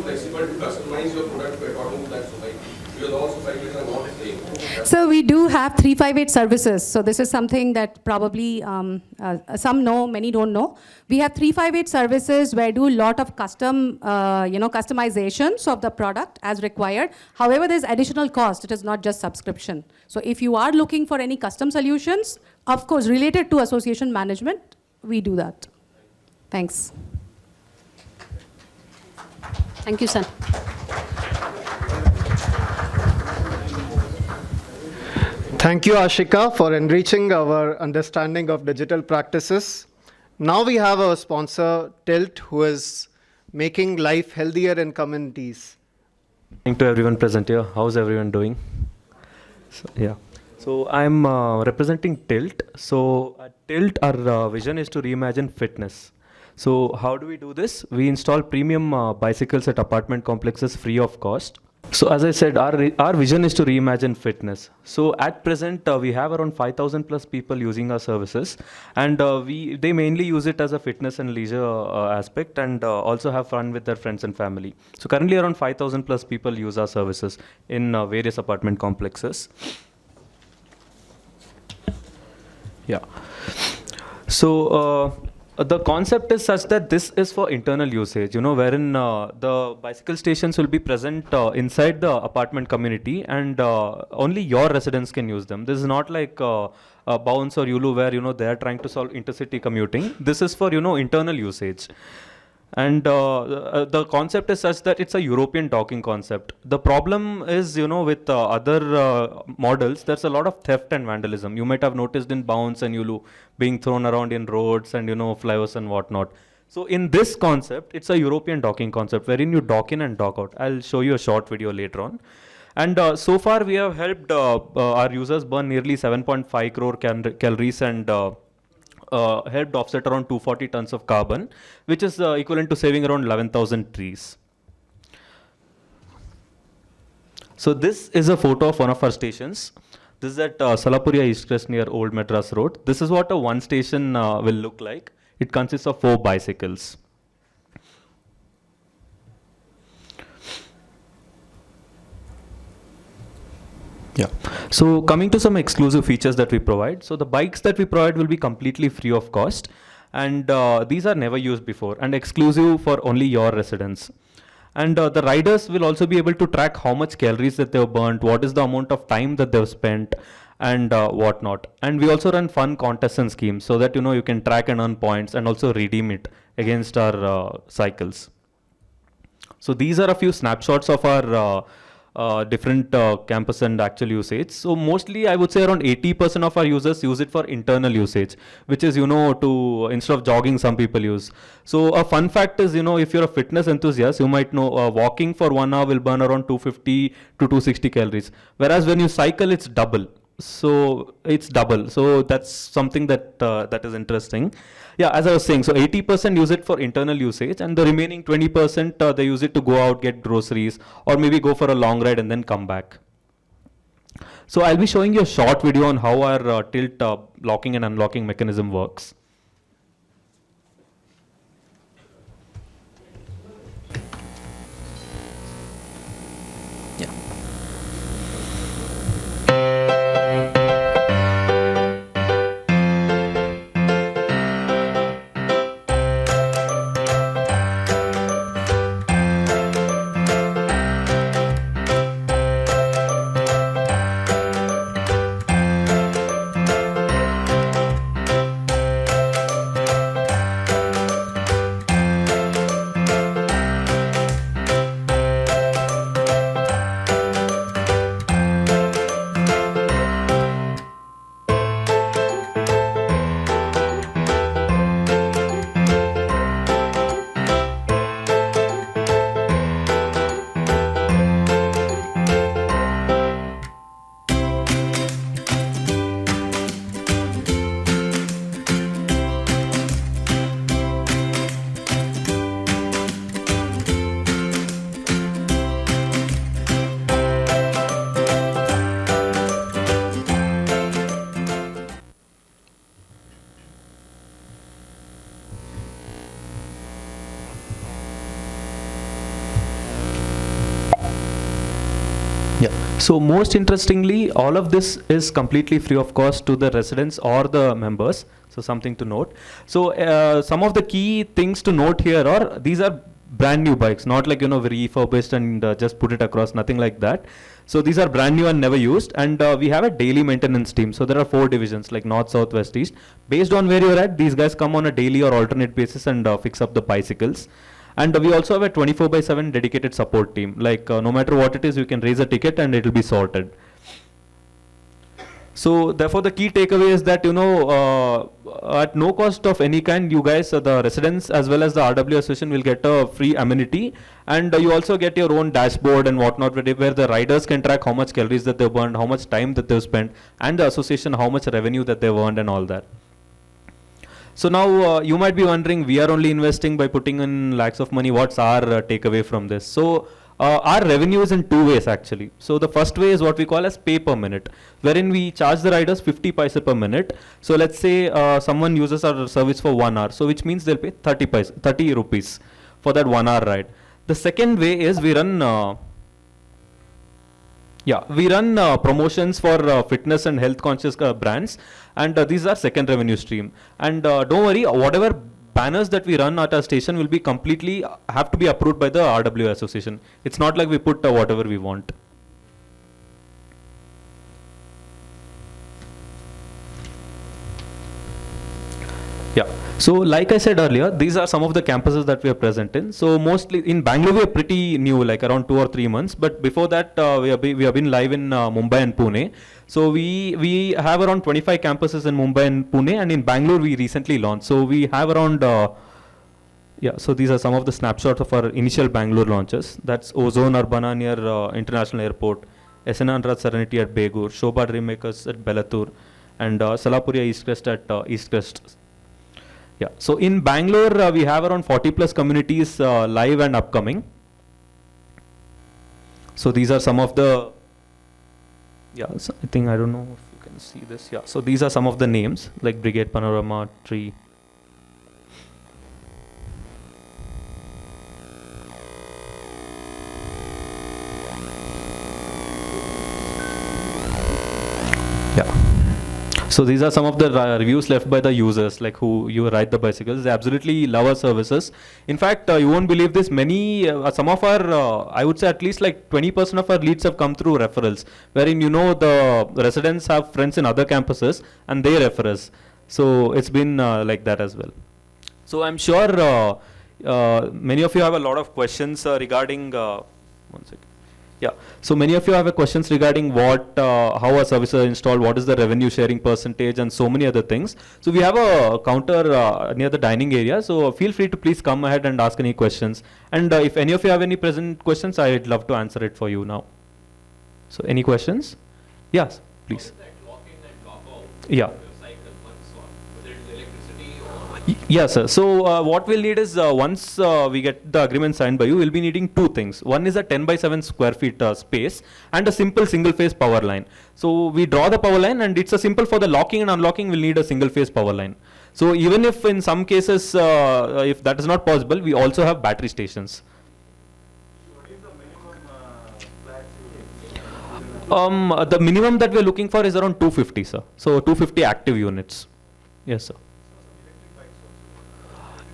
flexible to customize your product according to that society? Because all societies are not the same. So we do have 358 services. So this is something that probably some know, many don't know. We have 358 services where do a lot of custom, customizations of the product as required. However, there's additional cost. It is not just subscription. So if you are looking for any custom solutions, of course, related to association management, we do that. Thanks. Thank you, San. Thank you, Ashika, for enriching our understanding of digital practices. Now we have our sponsor, Tilt, who is making life healthier in communities. Thank to everyone present here. How's everyone doing? So I'm representing Tilt. So at Tilt, our vision is to reimagine fitness. So how do we do this? We install premium bicycles at apartment complexes free of cost. So as I said, our vision is to reimagine fitness. So at present, we have around 5,000 plus people using our services, and they mainly use it as a fitness and leisure aspect, and also have fun with their friends and family. So currently around 5,000 plus people use our services in various apartment complexes. So the concept is such that this is for internal usage, wherein the bicycle stations will be present inside the apartment community, and only your residents can use them. This is not like Bounce or Yulu where, they are trying to solve intercity commuting. This is for, internal usage. And the concept is such that it's a European docking concept. The problem is, with other models, there's a lot of theft and vandalism. You might have noticed in Bounce and Yulu being thrown around in roads and, flyovers and whatnot. So in this concept, it's a European docking concept wherein you dock in and dock out. I'll show you a short video later on. And so far, we have helped our users burn nearly 7.5 crore calories and helped offset around 240 tons of carbon, which is equivalent to saving around 11,000 trees. So this is a photo of one of our stations. This is at Salapuria East Crest near Old Madras Road. This is what a one station will look like. It consists of 4 bicycles. So coming to some exclusive features that we provide. So the bikes that we provide will be completely free of cost, and these are never used before and exclusive for only your residents. And the riders will also be able to track how much calories that they've burnt, what is the amount of time that they've spent, and whatnot. And we also run fun contests and schemes so that you can track and earn points and also redeem it against our cycles. So these are a few snapshots of our different campus and actual usage. So mostly I would say around 80% of our users use it for internal usage, which is, to instead of jogging, some people use. So a fun fact is, if you're a fitness enthusiast, you might know walking for 1 hour will burn around 250 to 260 calories. Whereas when you cycle, it's double. So it's double. So that's something that that is interesting. Yeah, as I was saying, so 80% use it for internal usage, and the remaining 20% they use it to go out, get groceries, or maybe go for a long ride and then come back. So I'll be showing you a short video on how our tilt locking and unlocking mechanism works. So most interestingly, all of this is completely free of cost to the residents or the members. So something to note. So some of the key things to note here are these are brand new bikes, not like, we refurbished and just put it across, nothing like that. So these are brand new and never used, and we have a daily maintenance team. So there are 4 divisions like north, south, west, east. Based on where you're at, these guys come on a daily or alternate basis and fix up the bicycles. And we also have a 24/7 dedicated support team. Like no matter what it is, you can raise a ticket and it will be sorted. So therefore the key takeaway is that, at no cost of any kind, you guys, the residents as well as the RWA association will get a free amenity, and you also get your own dashboard and whatnot where the riders can track how much calories that they've burned, how much time that they've spent, and the association how much revenue that they've earned and all that. So now you might be wondering, we are only investing by putting in lakhs of money. What's our takeaway from this? So our revenue is in 2 ways actually. So the first way is what we call as pay per minute, wherein we charge the riders 50 paise per minute. So let's say someone uses our service for 1 hour, so which means they'll pay 30 rupees for that 1 hour ride. The second way is we run promotions for fitness and health conscious brands, and these are second revenue stream. And don't worry, whatever banners that we run at our station will be completely have to be approved by the RWA association. It's not like we put whatever we want. Yeah. So like I said earlier, these are some of the campuses that we are present in. So mostly in Bangalore, we are pretty new, like around 2 or 3 months. But before that, we have been live in Mumbai and Pune. So we have around 25 campuses in Mumbai and Pune, and in Bangalore we recently launched. So we have around, so these are some of the snapshots of our initial Bangalore launches. That's Ozone Urbana near International Airport, SN Andrad Serenity at Begur, Shobha Dreammakers at Belatur, and Salapuria East Crest at East Crest. Yeah, so in Bangalore, we have around 40 plus communities live and upcoming. So these are some of the, so I think, I don't know if you can see this. Yeah, so these are some of the names like Brigade Panorama, Tree. Yeah. So these are some of the reviews left by the users, like who you ride the bicycles. They absolutely love our services. In fact, you won't believe this, many, some of our, I would say at least like 20% of our leads have come through referrals, wherein the residents have friends in other campuses and they refer us. So it's been like that as well. So I'm sure many of you have a lot of questions regarding, one second. Yeah, so many of you have questions regarding how our services are installed, what is the revenue sharing percentage, and so many other things. So we have a counter near the dining area, so feel free to please come ahead and ask any questions. And if any of you have any present questions, I'd love to answer it for you now. So any questions? Yes, please. How Yeah. Yeah, sir. So what we'll need is once we get the agreement signed by you, we'll be needing two things. One is a 10 by 7 square feet space and a simple single phase power line. So we draw the power line, and it's a simple for the locking and unlocking, we'll need a single phase power line. So even if in some cases, if that is not possible, we also have battery stations. The minimum that we're looking for is around 250, sir. So 250 active units. Yes, sir.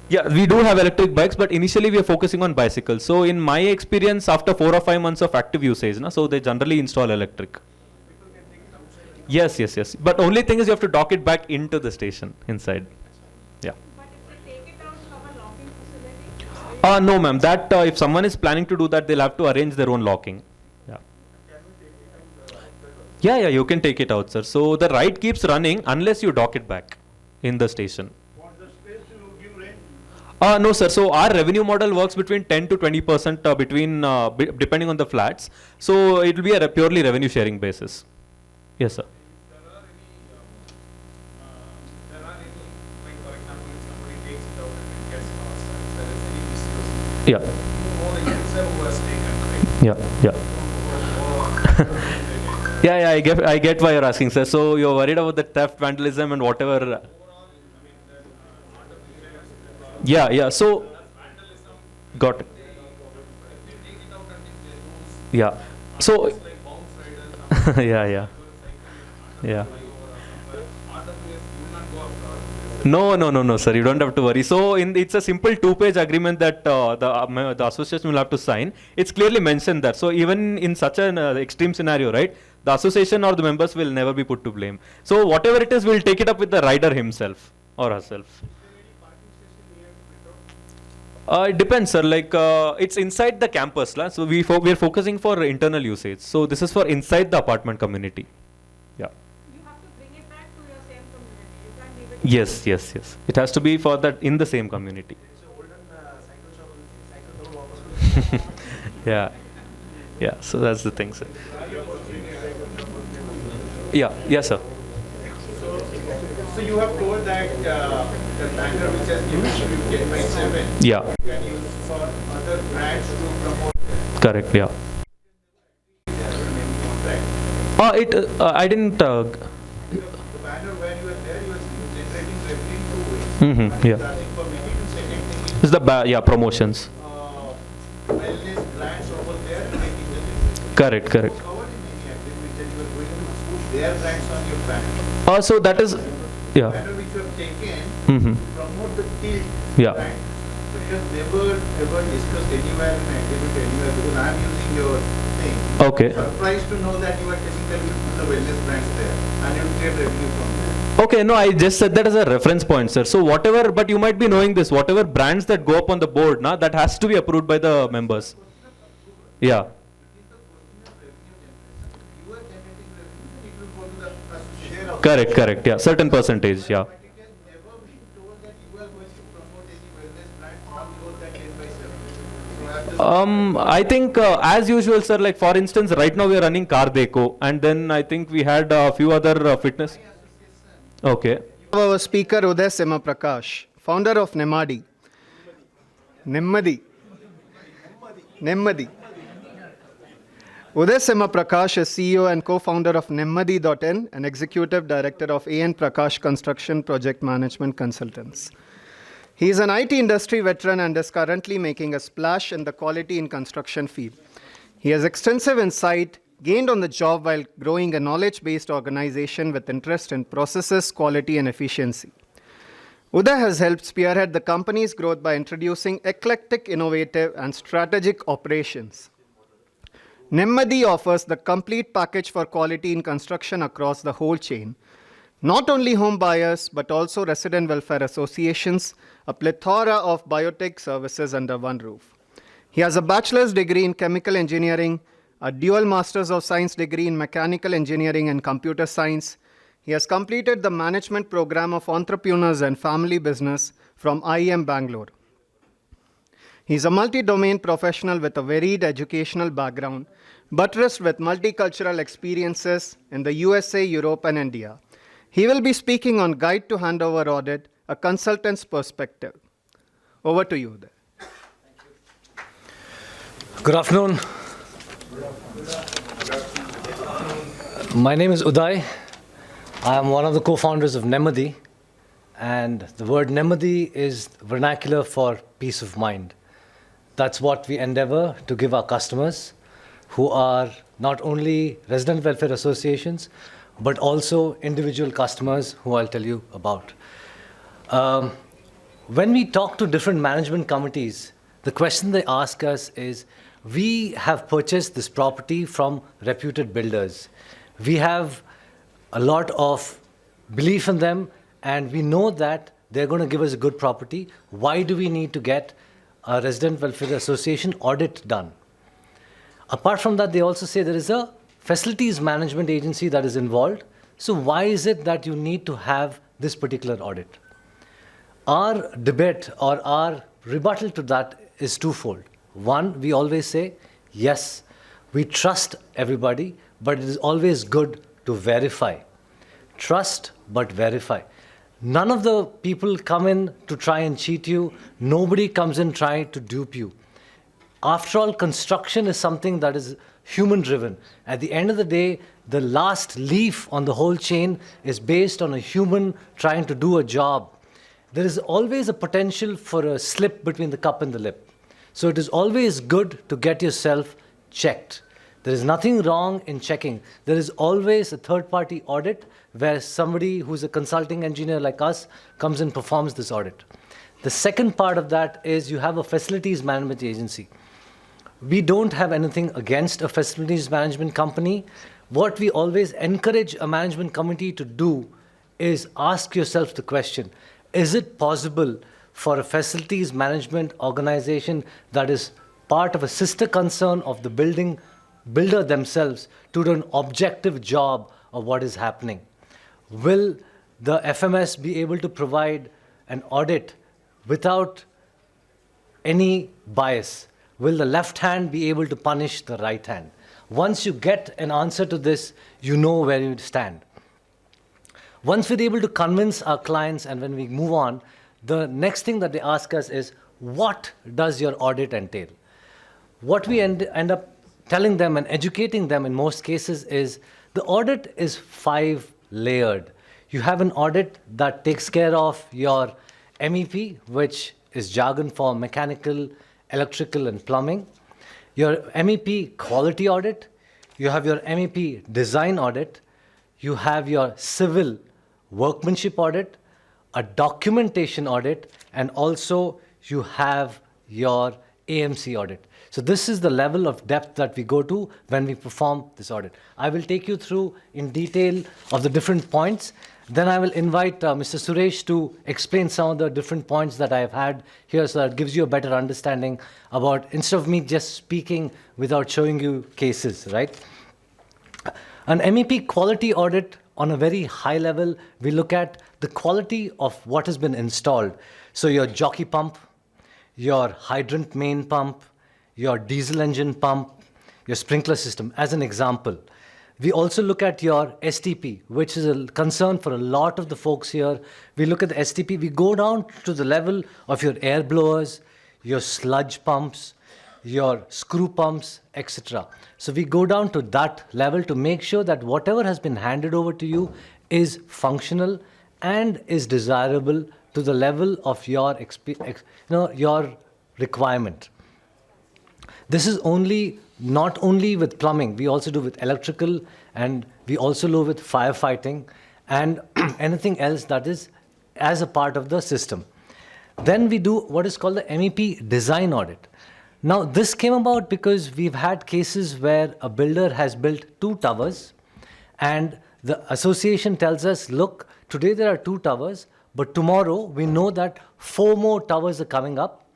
Yeah, we do have electric bikes, but initially we are focusing on bicycles. So in my experience, after 4 or 5 months of active usage, so they generally install electric. Yes, yes, yes. But only thing is you have to dock it back into the station inside. Yeah. But if they take it out from a locking facility? No, ma'am. That if someone is planning to do that, they'll have to arrange their own locking. Yeah. Yeah, you can take it out, sir. So the ride keeps running unless you dock it back in the station. No, sir. So our revenue model works between 10 to 20% depending on the flats. So it will be a purely revenue sharing basis. Yes, sir. Yeah. Yeah. Yeah, I get why you're asking, sir. So you're worried about the theft, vandalism, and whatever. Yeah. So, got it. Yeah. So, yeah. No, sir. You don't have to worry. So, it's a simple 2-page agreement that the association will have to sign. It's clearly mentioned that. So, even in such an extreme scenario, right, the association or the members will never be put to blame. So, whatever it is, we'll take it up with the rider himself or herself. It depends, sir. Like it's inside the campus, so we are focusing for internal usage. So this is for inside the apartment community. Yeah. You have to bring it back to your same community. You can't leave it. Yes. It has to be for that in the same community. Yeah. So that's the thing, sir. Yeah. Yes, sir. So you have told that the banner which has given you 10 by 7 yeah. you can use for other brands to promote them. Correct, yeah. I didn't. The banner where you are there, you are generating revenue in 2 ways. Yeah. Starting for maybe the second thing is It's the promotions. wellness brands over there and making the difference. Correct. Covered in any agreement that you are going to put their brands on your banner. So that is. Yeah. Banner which you have taken to promote the tilt brand. But you have never ever discussed anywhere in an agreement anywhere because I am using your thing. Okay. Surprised to know that you are telling that you put the wellness brands there and you create revenue from there. Okay, no, I just said that as a reference point, sir. So whatever, but you might be knowing this, whatever brands that go up on the board, that has to be approved by the members. Yeah. Correct, yeah. Certain percentage, yeah. I think as usual, sir, like for instance, right now we are running Car Deco, and then I think we had a few other fitness. Okay. Our speaker Uday Simha Prakash, founder of Nemmadi. Uday Simha Prakash is CEO and co-founder of Nemmadi.in and executive director of A.N. Prakash Construction Project Management Consultants. He is an IT industry veteran and is currently making a splash in the quality in construction field. He has extensive insight gained on the job while growing a knowledge-based organization with interest in processes, quality, and efficiency. Uday has helped spearhead the company's growth by introducing eclectic, innovative, and strategic operations. Nemmadi offers the complete package for quality in construction across the whole chain. Not only home buyers, but also resident welfare associations, a plethora of biotech services under one roof. He has a bachelor's degree in chemical engineering, a dual master's of science degree in mechanical engineering and computer science. He has completed the management program of entrepreneurs and family business from IIM Bangalore. He is a multi-domain professional with a varied educational background, buttressed with multicultural experiences in the USA, Europe, and India. He will be speaking on Guide to Handover Audit, a consultant's perspective. Over to you, Uday. Good afternoon. My name is Uday. I am one of the co-founders of Nemadi, and the word Nemadi is vernacular for peace of mind. That's what we endeavor to give our customers, who are not only resident welfare associations, but also individual customers who I'll tell you about. When we talk to different management committees, the question they ask us is, we have purchased this property from reputed builders. We have a lot of belief in them, and we know that they're going to give us a good property. Why do we need to get a resident welfare association audit done? Apart from that, they also say there is a facilities management agency that is involved. So why is it that you need to have this particular audit? Our debate or our rebuttal to that is twofold. One, we always say, yes, we trust everybody, but it is always good to verify. Trust, but verify. None of the people come in to try and cheat you. Nobody comes in trying to dupe you. After all, construction is something that is human-driven. At the end of the day, the last leaf on the whole chain is based on a human trying to do a job. There is always a potential for a slip between the cup and the lip. So it is always good to get yourself checked. There is nothing wrong in checking. There is always a third-party audit where somebody who's a consulting engineer like us comes and performs this audit. The second part of that is you have a facilities management agency. We don't have anything against a facilities management company. What we always encourage a management committee to do is ask yourself the question, is it possible for a facilities management organization that is part of a sister concern of the builder themselves to do an objective job of what is happening? Will the FMS be able to provide an audit without any bias? Will the left hand be able to punish the right hand? Once you get an answer to this, you know where you stand. Once we're able to convince our clients and when we move on, the next thing that they ask us is, what does your audit entail? What we end up telling them and educating them in most cases is, the audit is 5-layered. You have an audit that takes care of your MEP, which is jargon for mechanical, electrical, and plumbing. Your MEP quality audit, you have your MEP design audit, you have your civil workmanship audit, a documentation audit, and also you have your AMC audit. So this is the level of depth that we go to when we perform this audit. I will take you through in detail of the different points. Then I will invite Mr. Suresh to explain some of the different points that I have had here, so that it gives you a better understanding about, instead of me just speaking without showing you cases, right? An MEP quality audit, on a very high level, we look at the quality of what has been installed. So your jockey pump, your hydrant main pump, your diesel engine pump, your sprinkler system, as an example. We also look at your STP, which is a concern for a lot of the folks here. We look at the STP, we go down to the level of your air blowers, your sludge pumps, your screw pumps, etc. So we go down to that level to make sure that whatever has been handed over to you is functional and is desirable to the level of your, your requirement. This is not only with plumbing, we also do with electrical, and we also do with firefighting and anything else that is as a part of the system. Then we do what is called the MEP design audit. Now, this came about because we've had cases where a builder has built 2 towers, and the association tells us, look, today there are 2 towers, but tomorrow we know that 4 more towers are coming up,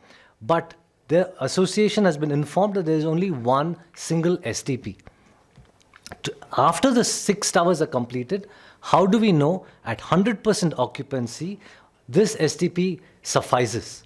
but the association has been informed that there is only 1 single STP. After the 6 towers are completed, how do we know at 100% occupancy this STP suffices?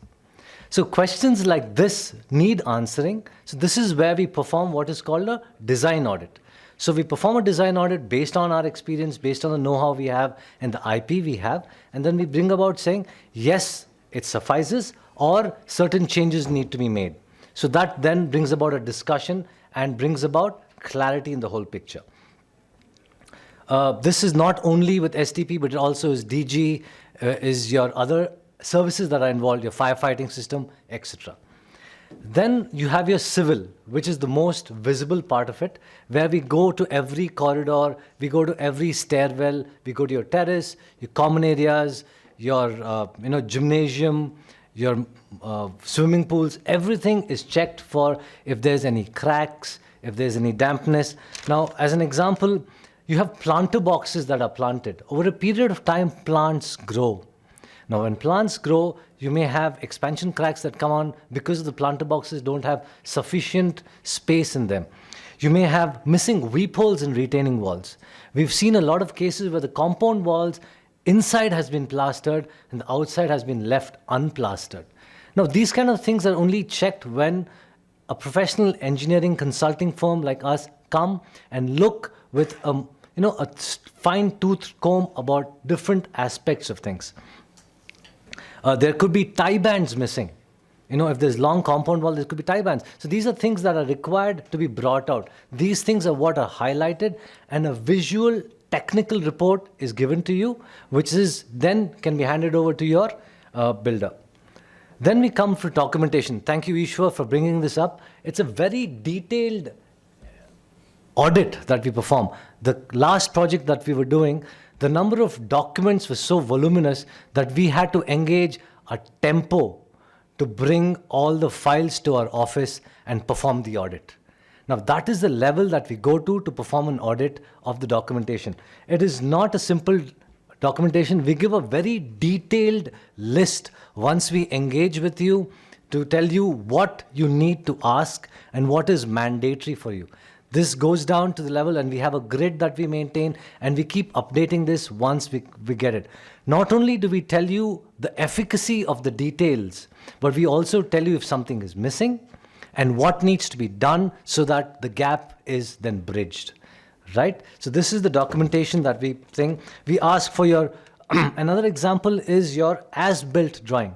So questions like this need answering. So this is where we perform what is called a design audit. So we perform a design audit based on our experience, based on the know-how we have and the IP we have, and then we bring about saying, yes, it suffices, or certain changes need to be made. So that then brings about a discussion and brings about clarity in the whole picture. This is not only with STP, but it also is DG, is your other services that are involved, your firefighting system, etc. Then you have your civil, which is the most visible part of it, where we go to every corridor, we go to every stairwell, we go to your terrace, your common areas, your gymnasium, your swimming pools. Everything is checked for if there's any cracks, if there's any dampness. Now, as an example, you have planter boxes that are planted. Over a period of time, plants grow. Now, when plants grow, you may have expansion cracks that come on because the planter boxes don't have sufficient space in them. You may have missing weep holes in retaining walls. We've seen a lot of cases where the compound walls inside has been plastered and the outside has been left unplastered. Now, these kind of things are only checked when a professional engineering consulting firm like us come and look with a fine-tooth comb about different aspects of things. There could be tie bands missing. If there's long compound wall, there could be tie bands. So these are things that are required to be brought out. These things are what are highlighted, and a visual technical report is given to you, which is then can be handed over to your builder. Then we come for documentation. Thank you, Iswar, for bringing this up. It's a very detailed audit that we perform. The last project that we were doing, the number of documents was so voluminous that we had to engage a tempo to bring all the files to our office and perform the audit. Now, that is the level that we go to perform an audit of the documentation. It is not a simple documentation. We give a very detailed list once we engage with you to tell you what you need to ask and what is mandatory for you. This goes down to the level, and we have a grid that we maintain, and we keep updating this once we get it. Not only do we tell you the efficacy of the details, but we also tell you if something is missing and what needs to be done so that the gap is then bridged, right? So this is the documentation that we think. We ask for your, another example is your as-built drawing.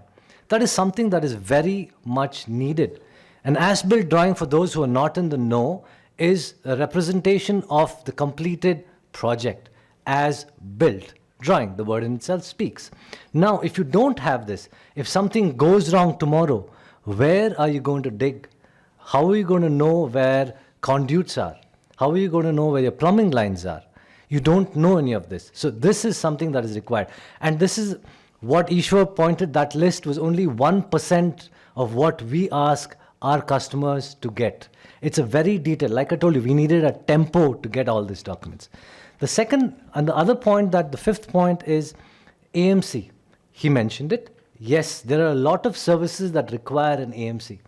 That is something that is very much needed. An as-built drawing, for those who are not in the know, is a representation of the completed project as built drawing. The word in itself speaks. Now, if you don't have this, if something goes wrong tomorrow, where are you going to dig? How are you going to know where conduits are? How are you going to know where your plumbing lines are? You don't know any of this. So this is something that is required. And this is what Iswar pointed, that list was only 1% of what we ask our customers to get. It's a very detailed, like I told you, we needed a tempo to get all these documents. The second and the other point, that the fifth point is AMC. He mentioned it. Yes, there are a lot of services that require an AMC.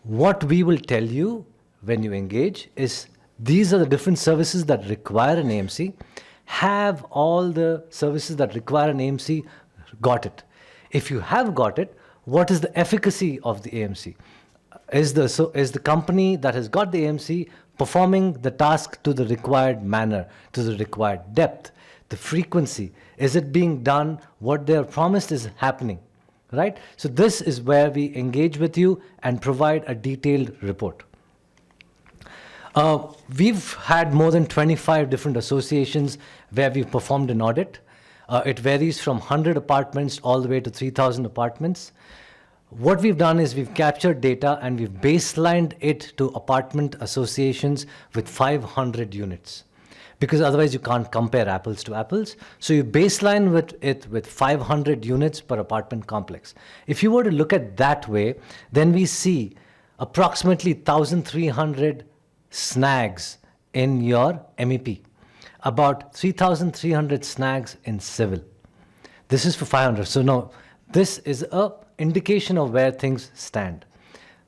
What we will tell you when you engage is these are the different services that require an AMC. Have all the services that require an AMC got it? If you have got it, what is the efficacy of the AMC? Is the company that has got the AMC performing the task to the required manner, to the required depth, the frequency? Is it being done what they are promised is happening, right? So this is where we engage with you and provide a detailed report. We've had more than 25 different associations where we've performed an audit. It varies from 100 apartments all the way to 3,000 apartments. What we've done is we've captured data and we've baselined it to apartment associations with 500 units, because otherwise you can't compare apples to apples. So you baseline with 500 units per apartment complex. If you were to look at that way, then we see approximately 1,300 snags in your MEP, about 3,300 snags in civil. This is for 500. So now this is a indication of where things stand,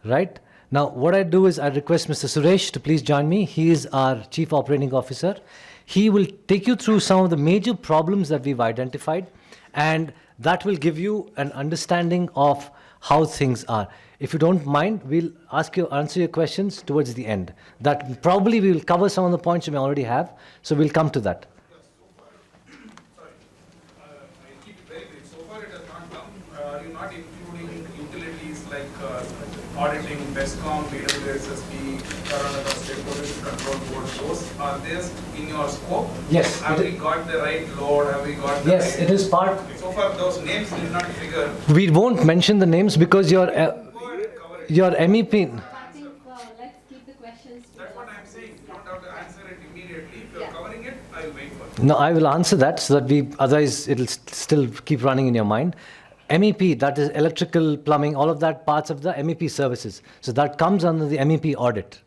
right? Now, what I do is I request Mr. Suresh to please join me. He is our Chief Operating Officer. He will take you through some of the major problems that we've identified and That will give you an understanding of how things are. If you don't mind, we'll answer your questions towards the end. That probably we will cover some of the points you may already have, so we'll come to that. Are you not including utilities like auditing, BESCOM, BWSSB, Karnataka State Pollution Control Board? Those are these in your scope? Yes. Have we got the right load? Have we got the Yes, right? it is part. So far, those names did not figure. We won't mention the names because your MEP. Let's keep the questions. That's what I'm saying. You don't have to answer it immediately. If you're covering it, I'll wait for it. No, I will answer that so that otherwise it'll still keep running in your mind. MEP, that is electrical, plumbing, all of that parts of the MEP services. So that comes under the MEP audit,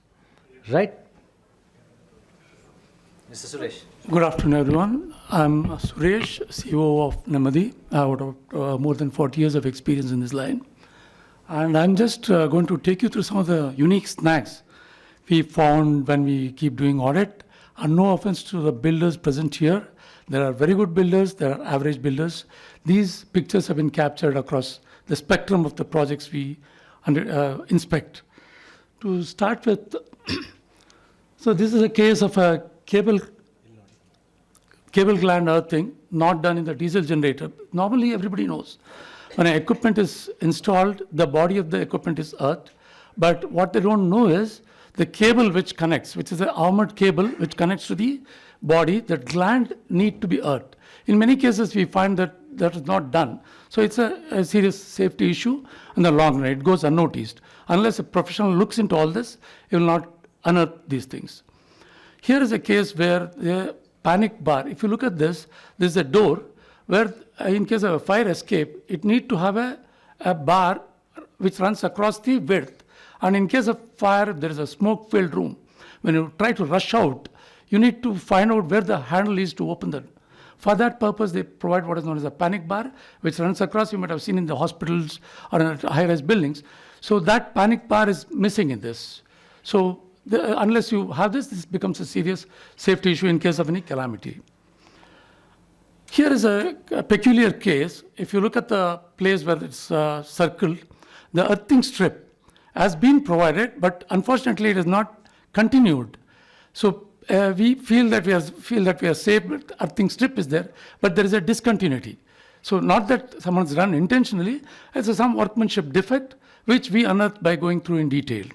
right? Mr. Suresh. Good afternoon, everyone. I'm Suresh, CEO of Namadi. I have more than 40 years of experience in this line. And I'm just going to take you through some of the unique snags we found when we keep doing audit. And no offense to the builders present here. There are very good builders, there are average builders. These pictures have been captured across the spectrum of the projects we inspect. To start with, so this is a case of a cable gland earthing, not done in the diesel generator. Normally, everybody knows when an equipment is installed, the body of the equipment is earthed. But what they don't know is the cable which connects, which is an armored cable which connects to the body, that gland need to be earthed. In many cases, we find that that is not done. So it's a serious safety issue in the long run. It goes unnoticed. Unless a professional looks into all this, he will not unearth these things. Here is a case where the panic bar, if you look at this, there's a door where in case of a fire escape, it need to have a bar which runs across the width. And in case of fire, there is a smoke-filled room. When you try to rush out, you need to find out where the handle is to open the. For that purpose, they provide what is known as a panic bar, which runs across. You might have seen in the hospitals or in high-rise buildings. So that panic bar is missing in this. So unless you have this, this becomes a serious safety issue in case of any calamity. Here is a peculiar case. If you look at the place where it's circled, the earthing strip has been provided, but unfortunately it is not continued. So we feel that we are safe, but earthing strip is there, but there is a discontinuity. So not that someone's done intentionally, it's some workmanship defect, which we unearthed by going through in detail.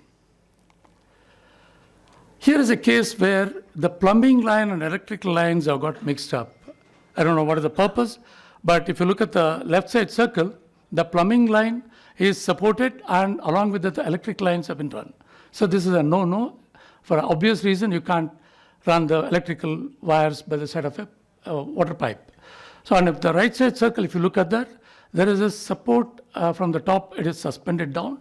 Here is a case where the plumbing line and electrical lines have got mixed up. I don't know what is the purpose, but if you look at the left side circle, the plumbing line is supported and along with that the electric lines have been run. So this is a no-no. For an obvious reason, you can't run the electrical wires by the side of a water pipe. So on the right side circle, if you look at that, there is a support from the top, it is suspended down.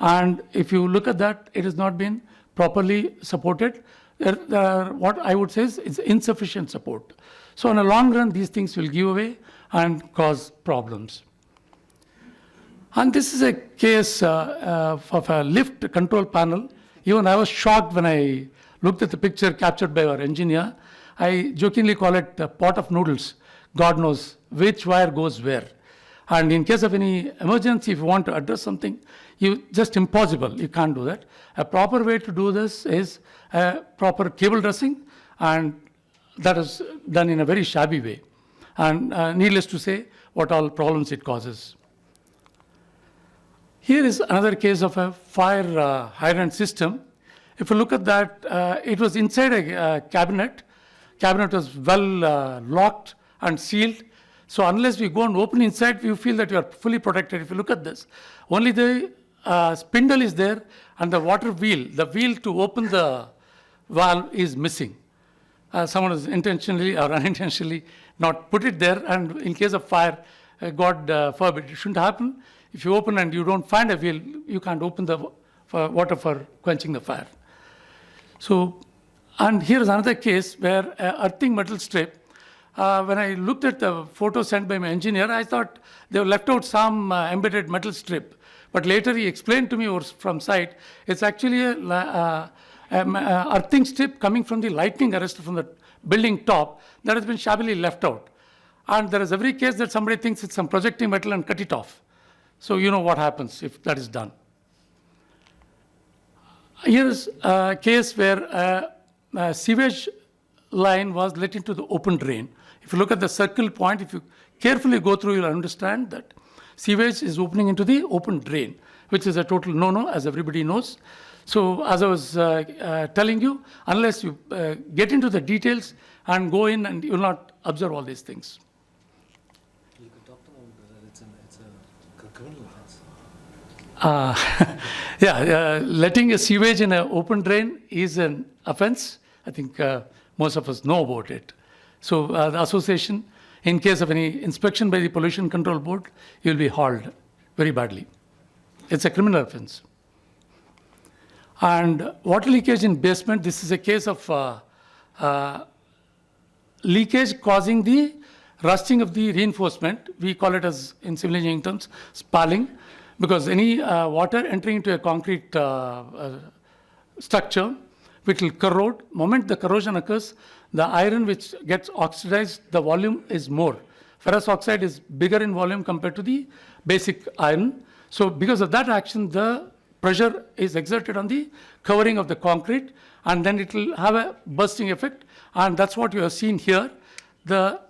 And if you look at that, it has not been properly supported. There are, what I would say is insufficient support. So in the long run, these things will give away and cause problems. And this is a case of a lift control panel. Even I was shocked when I looked at the picture captured by our engineer. I jokingly call it a pot of noodles. God knows which wire goes where. And in case of any emergency, if you want to address something, just impossible. You can't do that. A proper way to do this is a proper cable dressing, and that is done in a very shabby way. And needless to say, what all problems it causes. Here is another case of a fire hydrant system. If you look at that, it was inside a cabinet. Cabinet was well locked and sealed. So unless we go and open inside, you feel that you are fully protected. If you look at this, only the spindle is there and the water wheel, the wheel to open the valve is missing. Someone has intentionally or unintentionally not put it there, and in case of fire, God forbid, it shouldn't happen. If you open and you don't find a wheel, you can't open the water for quenching the fire. So, and here is another case where earthing metal strip, when I looked at the photo sent by my engineer, I thought they left out some embedded metal strip. But later he explained to me from site, it's actually a earthing strip coming from the lightning arrestor from the building top that has been shabbily left out. And there is every case that somebody thinks it's some projecting metal and cut it off. So you know what happens if that is done. Here is a case where a sewage line was let into the open drain. If you look at the circle point, if you carefully go through, you'll understand that sewage is opening into the open drain, which is a total no-no, as everybody knows. So as I was telling you, unless you get into the details and go in, and you will not observe all these things. You could talk about whether it's a criminal offense. Letting a sewage in an open drain is an offense. I think most of us know about it. So the association, in case of any inspection by the Pollution Control Board, you will be hauled very badly. It's a criminal offense. And water leakage in basement, this is a case of leakage causing the rusting of the reinforcement. We call it, as in civil engineering terms, spalling, because any water entering into a concrete structure, which will corrode. Moment the corrosion occurs, the iron which gets oxidized, the volume is more. Ferrous oxide is bigger in volume compared to the basic iron. So because of that action, the pressure is exerted on the covering of the concrete, and then it will have a bursting effect. And that's what you have seen here. The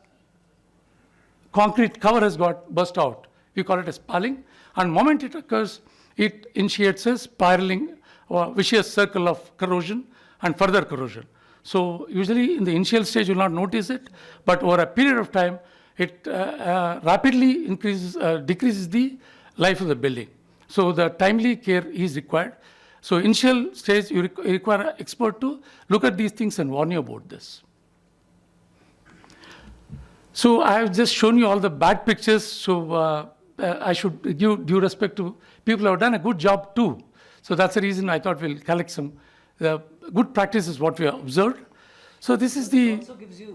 concrete cover has got burst out. We call it a spalling. And the moment it occurs, it initiates a spiraling or vicious circle of corrosion and further corrosion. So usually in the initial stage, you will not notice it, but over a period of time, it rapidly decreases the life of the building. So the timely care is required. So initial stage, you require an expert to look at these things and warn you about this. So I have just shown you all the bad pictures. So I should give due respect to people who have done a good job too. So that's the reason I thought we'll collect some good practices what we have observed. So this is the... It also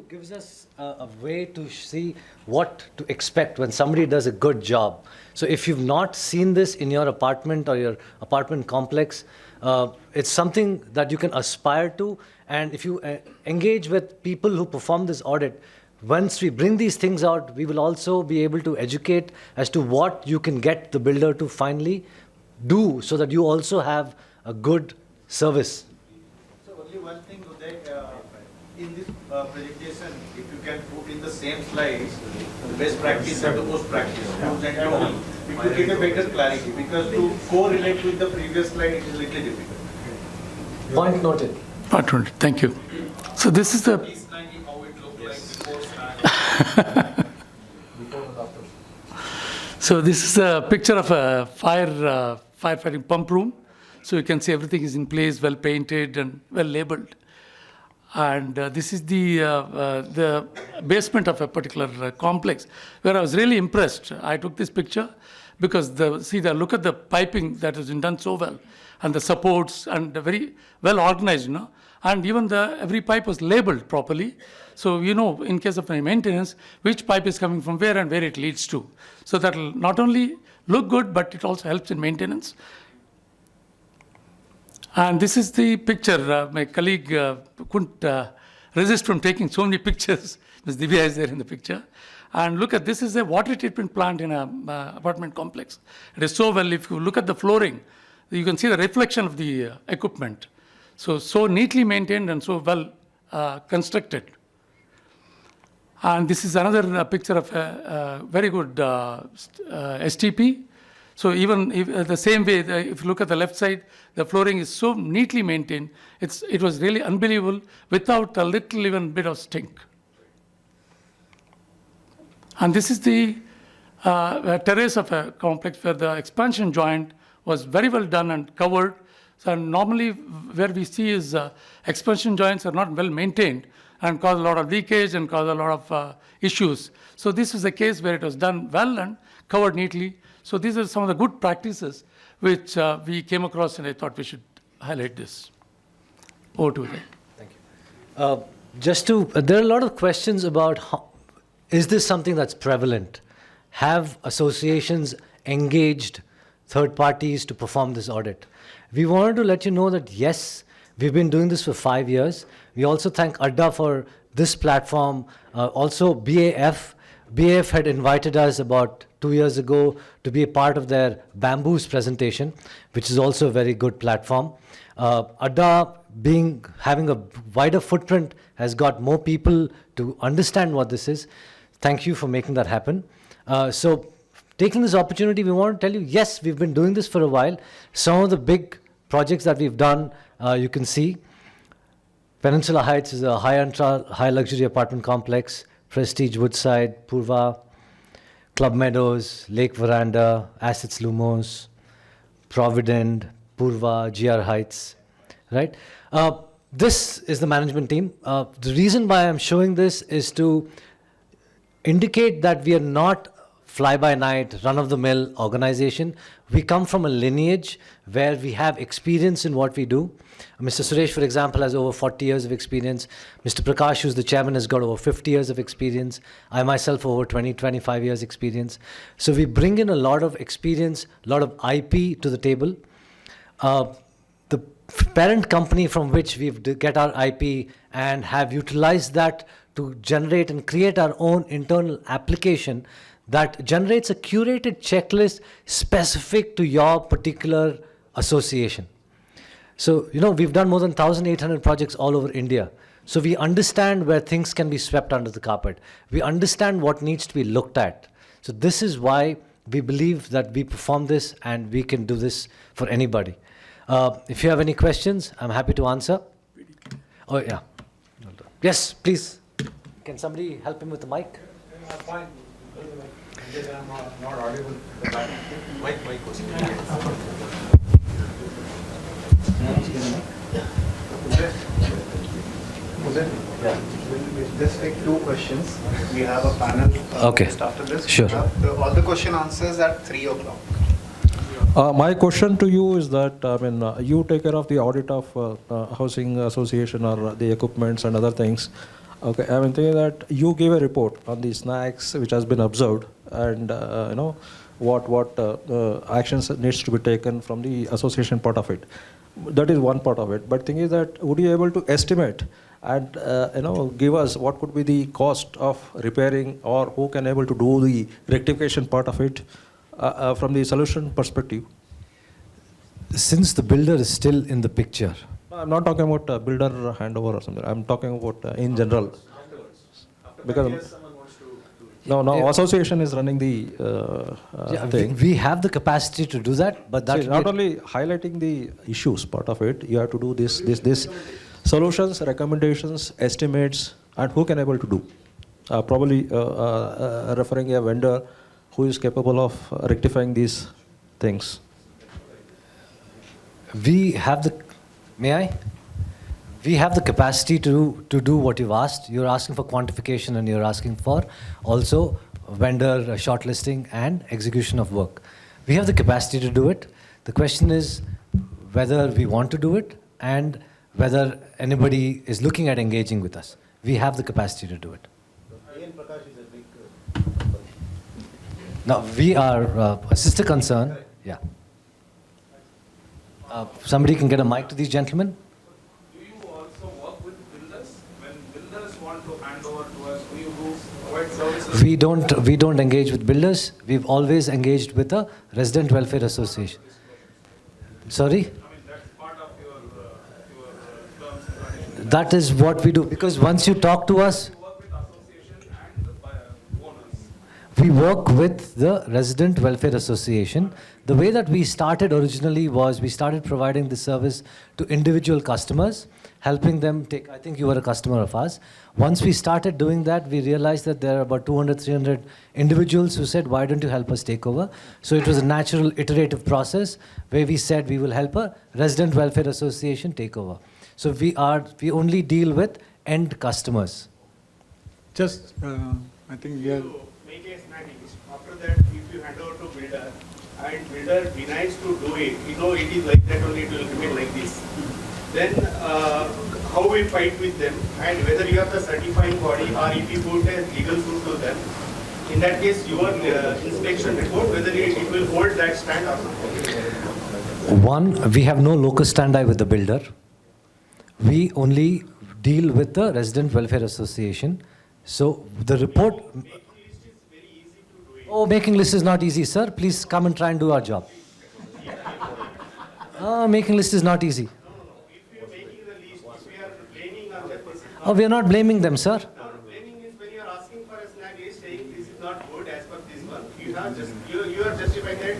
gives us a way to see what to expect when somebody does a good job. So if you've not seen this in your apartment or your apartment complex, it's something that you can aspire to. And if you engage with people who perform this audit, once we bring these things out, we will also be able to educate as to what you can get the builder to finally do so that you also have a good service. So only one thing, Uday, in this presentation, if you can put in the same slides, the best practice and the post practice, do's and don'ts, it will get a better clarity, because to correlate with the previous slide, it is a little difficult. Point noted. Point noted. Thank you. So this is the... So this is a picture of a firefighting pump room. So you can see everything is in place, well painted and well labeled. And this is the basement of a particular complex, where I was really impressed. I took this picture because look at the piping that has been done so well, and the supports, and very well organized, you know. And even every pipe was labeled properly. So you know, in case of maintenance, which pipe is coming from where and where it leads to. So that will not only look good, but it also helps in maintenance. And this is the picture. My colleague couldn't resist from taking so many pictures. Ms. Divya is there in the picture. And look at, this is a water treatment plant in an apartment complex. It is so well, if you look at the flooring, you can see the reflection of the equipment. So neatly maintained and so well constructed. And this is another picture of a very good STP. So even if, the same way, if you look at the left side, the flooring is so neatly maintained. It was really unbelievable without a little even bit of stink. And this is the terrace of a complex where the expansion joint was very well done and covered. So normally where we see is expansion joints are not well maintained and cause a lot of leakage and cause a lot of issues. So this is a case where it was done well and covered neatly. So these are some of the good practices which we came across, and I thought we should highlight this. Over to you. Thank you. There are a lot of questions about is this something that's prevalent? Have associations engaged third parties to perform this audit? We wanted to let you know that yes, we've been doing this for 5 years. We also thank Adda for this platform, also BAF, BAF had invited us about 2 years ago to be a part of their Bamboos presentation, which is also a very good platform. Adda, having a wider footprint, has got more people to understand what this is. Thank you for making that happen. So, taking this opportunity, we want to tell you, yes, we've been doing this for a while. Some of the big projects that we've done, you can see. Peninsula Heights is a high luxury apartment complex. Prestige Woodside, Purva, Club Meadows, Lake Veranda, Assets Lumos, Provident, Purva, GR Heights, right? This is the management team. The reason why I'm showing this is to indicate that we are not fly-by-night, run-of-the-mill organization. We come from a lineage where we have experience in what we do. Mr. Suresh, for example, has over 40 years of experience. Mr. Prakash, who's the chairman, has got over 50 years of experience. I myself, over 20, 25 years experience. So we bring in a lot of experience, a lot of IP to the table. The parent company from which we get our IP and have utilized that to generate and create our own internal application that generates a curated checklist specific to your particular association. So, we've done more than 1,800 projects all over India. So we understand where things can be swept under the carpet. We understand what needs to be looked at. So this is why we believe that we perform this and we can do this for anybody. If you have any questions, I'm happy to answer. Oh, yeah. Yes, please. Can somebody help him with the mic? Fine. I'm not audible. Mic was. We'll just take 2 questions. We have a panel just after this. Sure. All the question answers at 3 o'clock. My question to you is that, you take care of the audit of housing association or the equipments and other things. Okay, thinking that you gave a report on the snacks which has been observed and, what actions needs to be taken from the association part of it. That is one part of it. But thing is that, would you be able to estimate and, give us what could be the cost of repairing or who can able to do the rectification part of it? From the solution perspective? Since the builder is still in the picture. I'm not talking about builder handover or something. I'm talking about in general. Because no, association is running the thing. We have the capacity to do that, but that's not only highlighting the issues part of it. You have to do this solutions, recommendations, estimates, and who can able to do. Probably referring a vendor who is capable of rectifying these things. We have the, We have the capacity to do what you've asked. You're asking for quantification and you're asking for also vendor shortlisting and execution of work. We have the capacity to do it. The question is whether we want to do it and whether anybody is looking at engaging with us. We have the capacity to do it. Now, we are a sister concern. Yeah. Somebody can get a mic to these gentlemen. Do you also work with builders? When builders want to hand over to us, do you provide services? We don't engage with builders. We've always engaged with a resident welfare association. Sorry? That's part of your terms and conditions. That is what we do, because once you talk to us, we work with the Resident Welfare Association. The way that we started originally was we started providing the service to individual customers, helping them take, I think you were a customer of ours. Once we started doing that, we realized that there are about 200, 300 individuals who said, why don't you help us take over? So it was a natural iterative process where we said we will help a Resident Welfare Association take over. So we only deal with end customers. Just, I think we are... Make a snagging. After that, if you hand over to builder and builder denies to do it, it is like that only, it will remain like this. Then how we fight with them, and whether you have the certifying body or if you put a legal suit to them, in that case your inspection report, whether it will hold that stand or not. One, we have no locus standi with the builder. We only deal with the Resident Welfare Association. So the report... Oh, making list is not easy, sir. Please come and try and do our job. Making list is not easy. Oh, we are not blaming them, sir. Blaming is when you are asking for a snag list saying this is not good as per this one. You are justifying that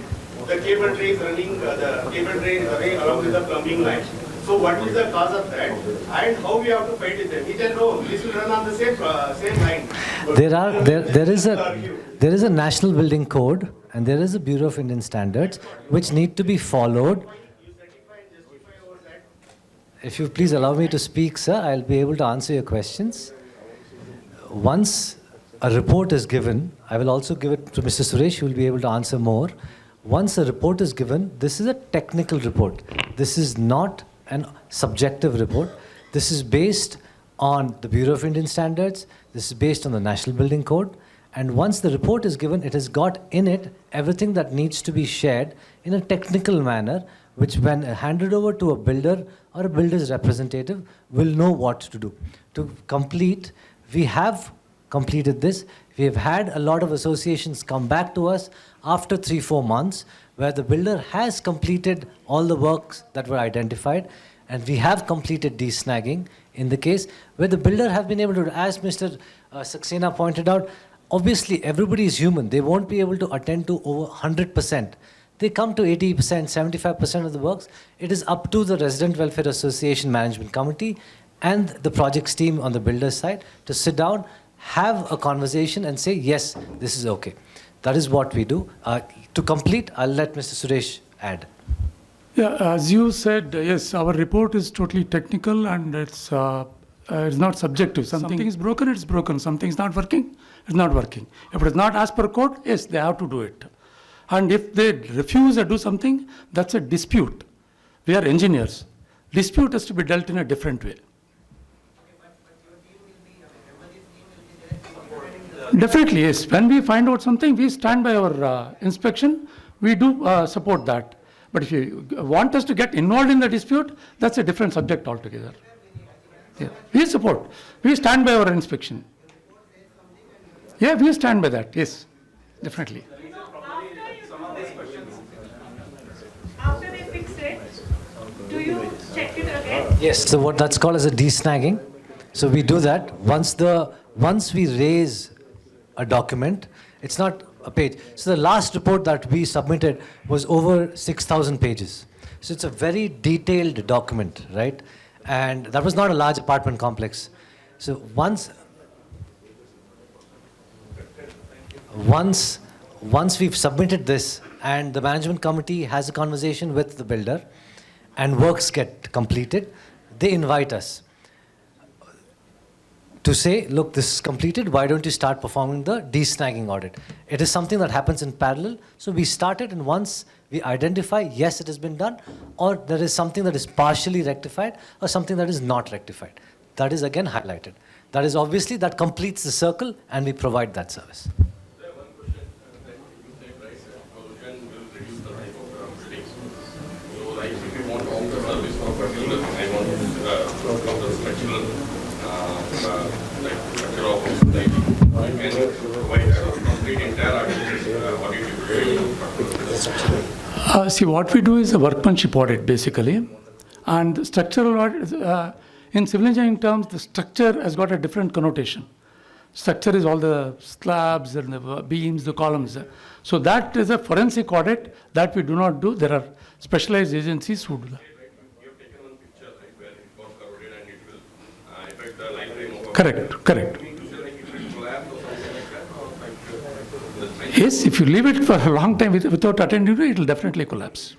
the cable tray is running, the cable tray is running along with the plumbing line. So what is the cause of that and how we have to fight with them? We tell no, this will run on the same line. There is a national building code and there is a Bureau of Indian Standards which need to be followed. If you please allow me to speak, sir, I'll be able to answer your questions. Once a report is given, I will also give it to Mr. Suresh, who will be able to answer more. Once a report is given, this is a technical report. This is not a subjective report. This is based on the Bureau of Indian Standards. This is based on the National Building Code. And once the report is given, it has got in it everything that needs to be shared in a technical manner, which when handed over to a builder or a builder's representative will know what to do. To complete, we have completed this. We have had a lot of associations come back to us after 3-4 months where the builder has completed all the works that were identified, and we have completed de-snagging in the case where the builder have been able to, as Mr. Saxena pointed out, obviously everybody is human. They won't be able to attend to over 100%. They come to 80%, 75% of the works. It is up to the Resident Welfare Association Management Committee and the projects team on the builder's side to sit down, have a conversation and say, yes, this is okay. That is what we do. To complete, I'll let Mr. Suresh add. Yeah, as you said, yes, our report is totally technical and it's not subjective. Something is broken, it's broken. Something is not working, it's not working. If it is not as per code, yes, they have to do it. And if they refuse to do something, that's a dispute. We are engineers. Dispute has to be dealt in a different way. Definitely, yes. When we find out something, we stand by our inspection. We do support that. But if you want us to get involved in the dispute, that's a different subject altogether. Yeah. We support. We stand by our inspection. Yeah, we stand by that. Yes, definitely. After they fix it, do you check it again? Yes, so what that's called as a de-snagging. So we do that. Once we raise a document, it's not a page. So the last report that we submitted was over 6,000 pages. So it's a very detailed document, right? And that was not a large apartment complex. So once we've submitted this and the management committee has a conversation with the builder and works get completed, they invite us to say, look, this is completed, why don't you start performing the de-snagging audit? It is something that happens in parallel. So we start it, and once we identify, yes, it has been done, or there is something that is partially rectified, or something that is not rectified. That is again highlighted. That is obviously, that completes the circle, and we provide that service. See, what we do is a workmanship audit, basically. And structural audit, in civil engineering terms, the structure has got a different connotation. Structure is all the slabs and the beams, the columns. So that is a forensic audit that we do not do. There are specialized agencies who do that. Correct. Yes, if you leave it for a long time without attending to it, it will definitely collapse.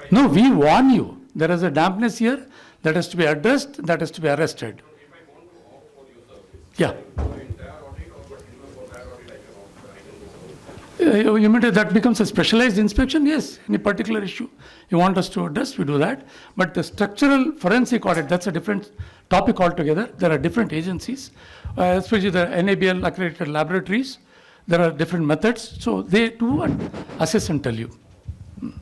No, we warn you. There is a dampness here that has to be addressed, that has to be arrested. Yeah. You mean that becomes a specialized inspection? Yes, any particular issue you want us to address, we do that. But the structural forensic audit, that's a different topic altogether. There are different agencies, especially the NABL accredited laboratories. There are different methods, so they do assess and tell you. We'll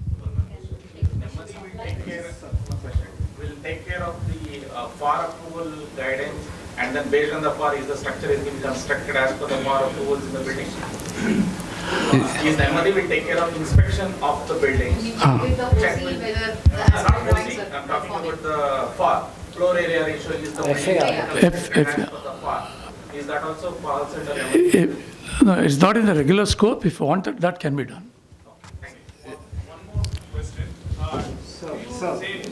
take care of the FAR approval guidance, and then based on the FAR, is the structure is being constructed as per the FAR approvals in the building? Is the MRD will take care of inspection of the buildings. Check with not OC, I'm talking about the FAR, floor area ratio is the FAR. Is that also falls under MRD? No, it's not in the regular scope. If you want it, that can be done. One more question.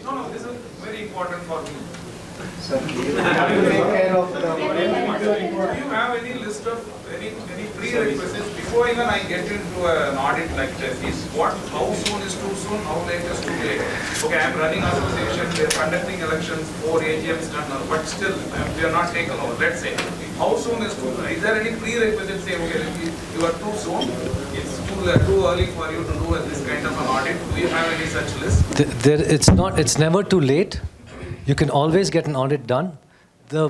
No, this is very important for me. Do you have any list of any prerequisites before even I get into an audit like this? How soon is too soon? How late is too late? Okay, I'm running association, we're conducting elections, 4 AGMs done now, but still we are not taken over. Let's say, how soon is too soon? Is there any prerequisites say, okay, you are too soon, it's too early for you to do this kind of an audit? Do you have any such list? It's never too late. You can always get an audit done. The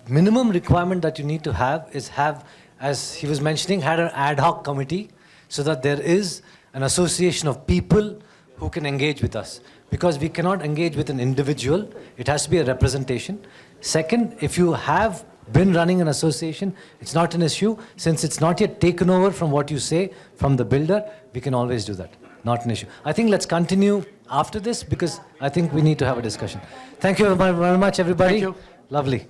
minimum requirement that you need to have is as he was mentioning, had an ad hoc committee so that there is an association of people who can engage with us. Because we cannot engage with an individual, it has to be a representation. Second, if you have been running an association, it's not an issue. Since it's not yet taken over from what you say from the builder, we can always do that. Not an issue. I think let's continue after this because I think we need to have a discussion. Thank you very much, everybody. Thank you. Lovely.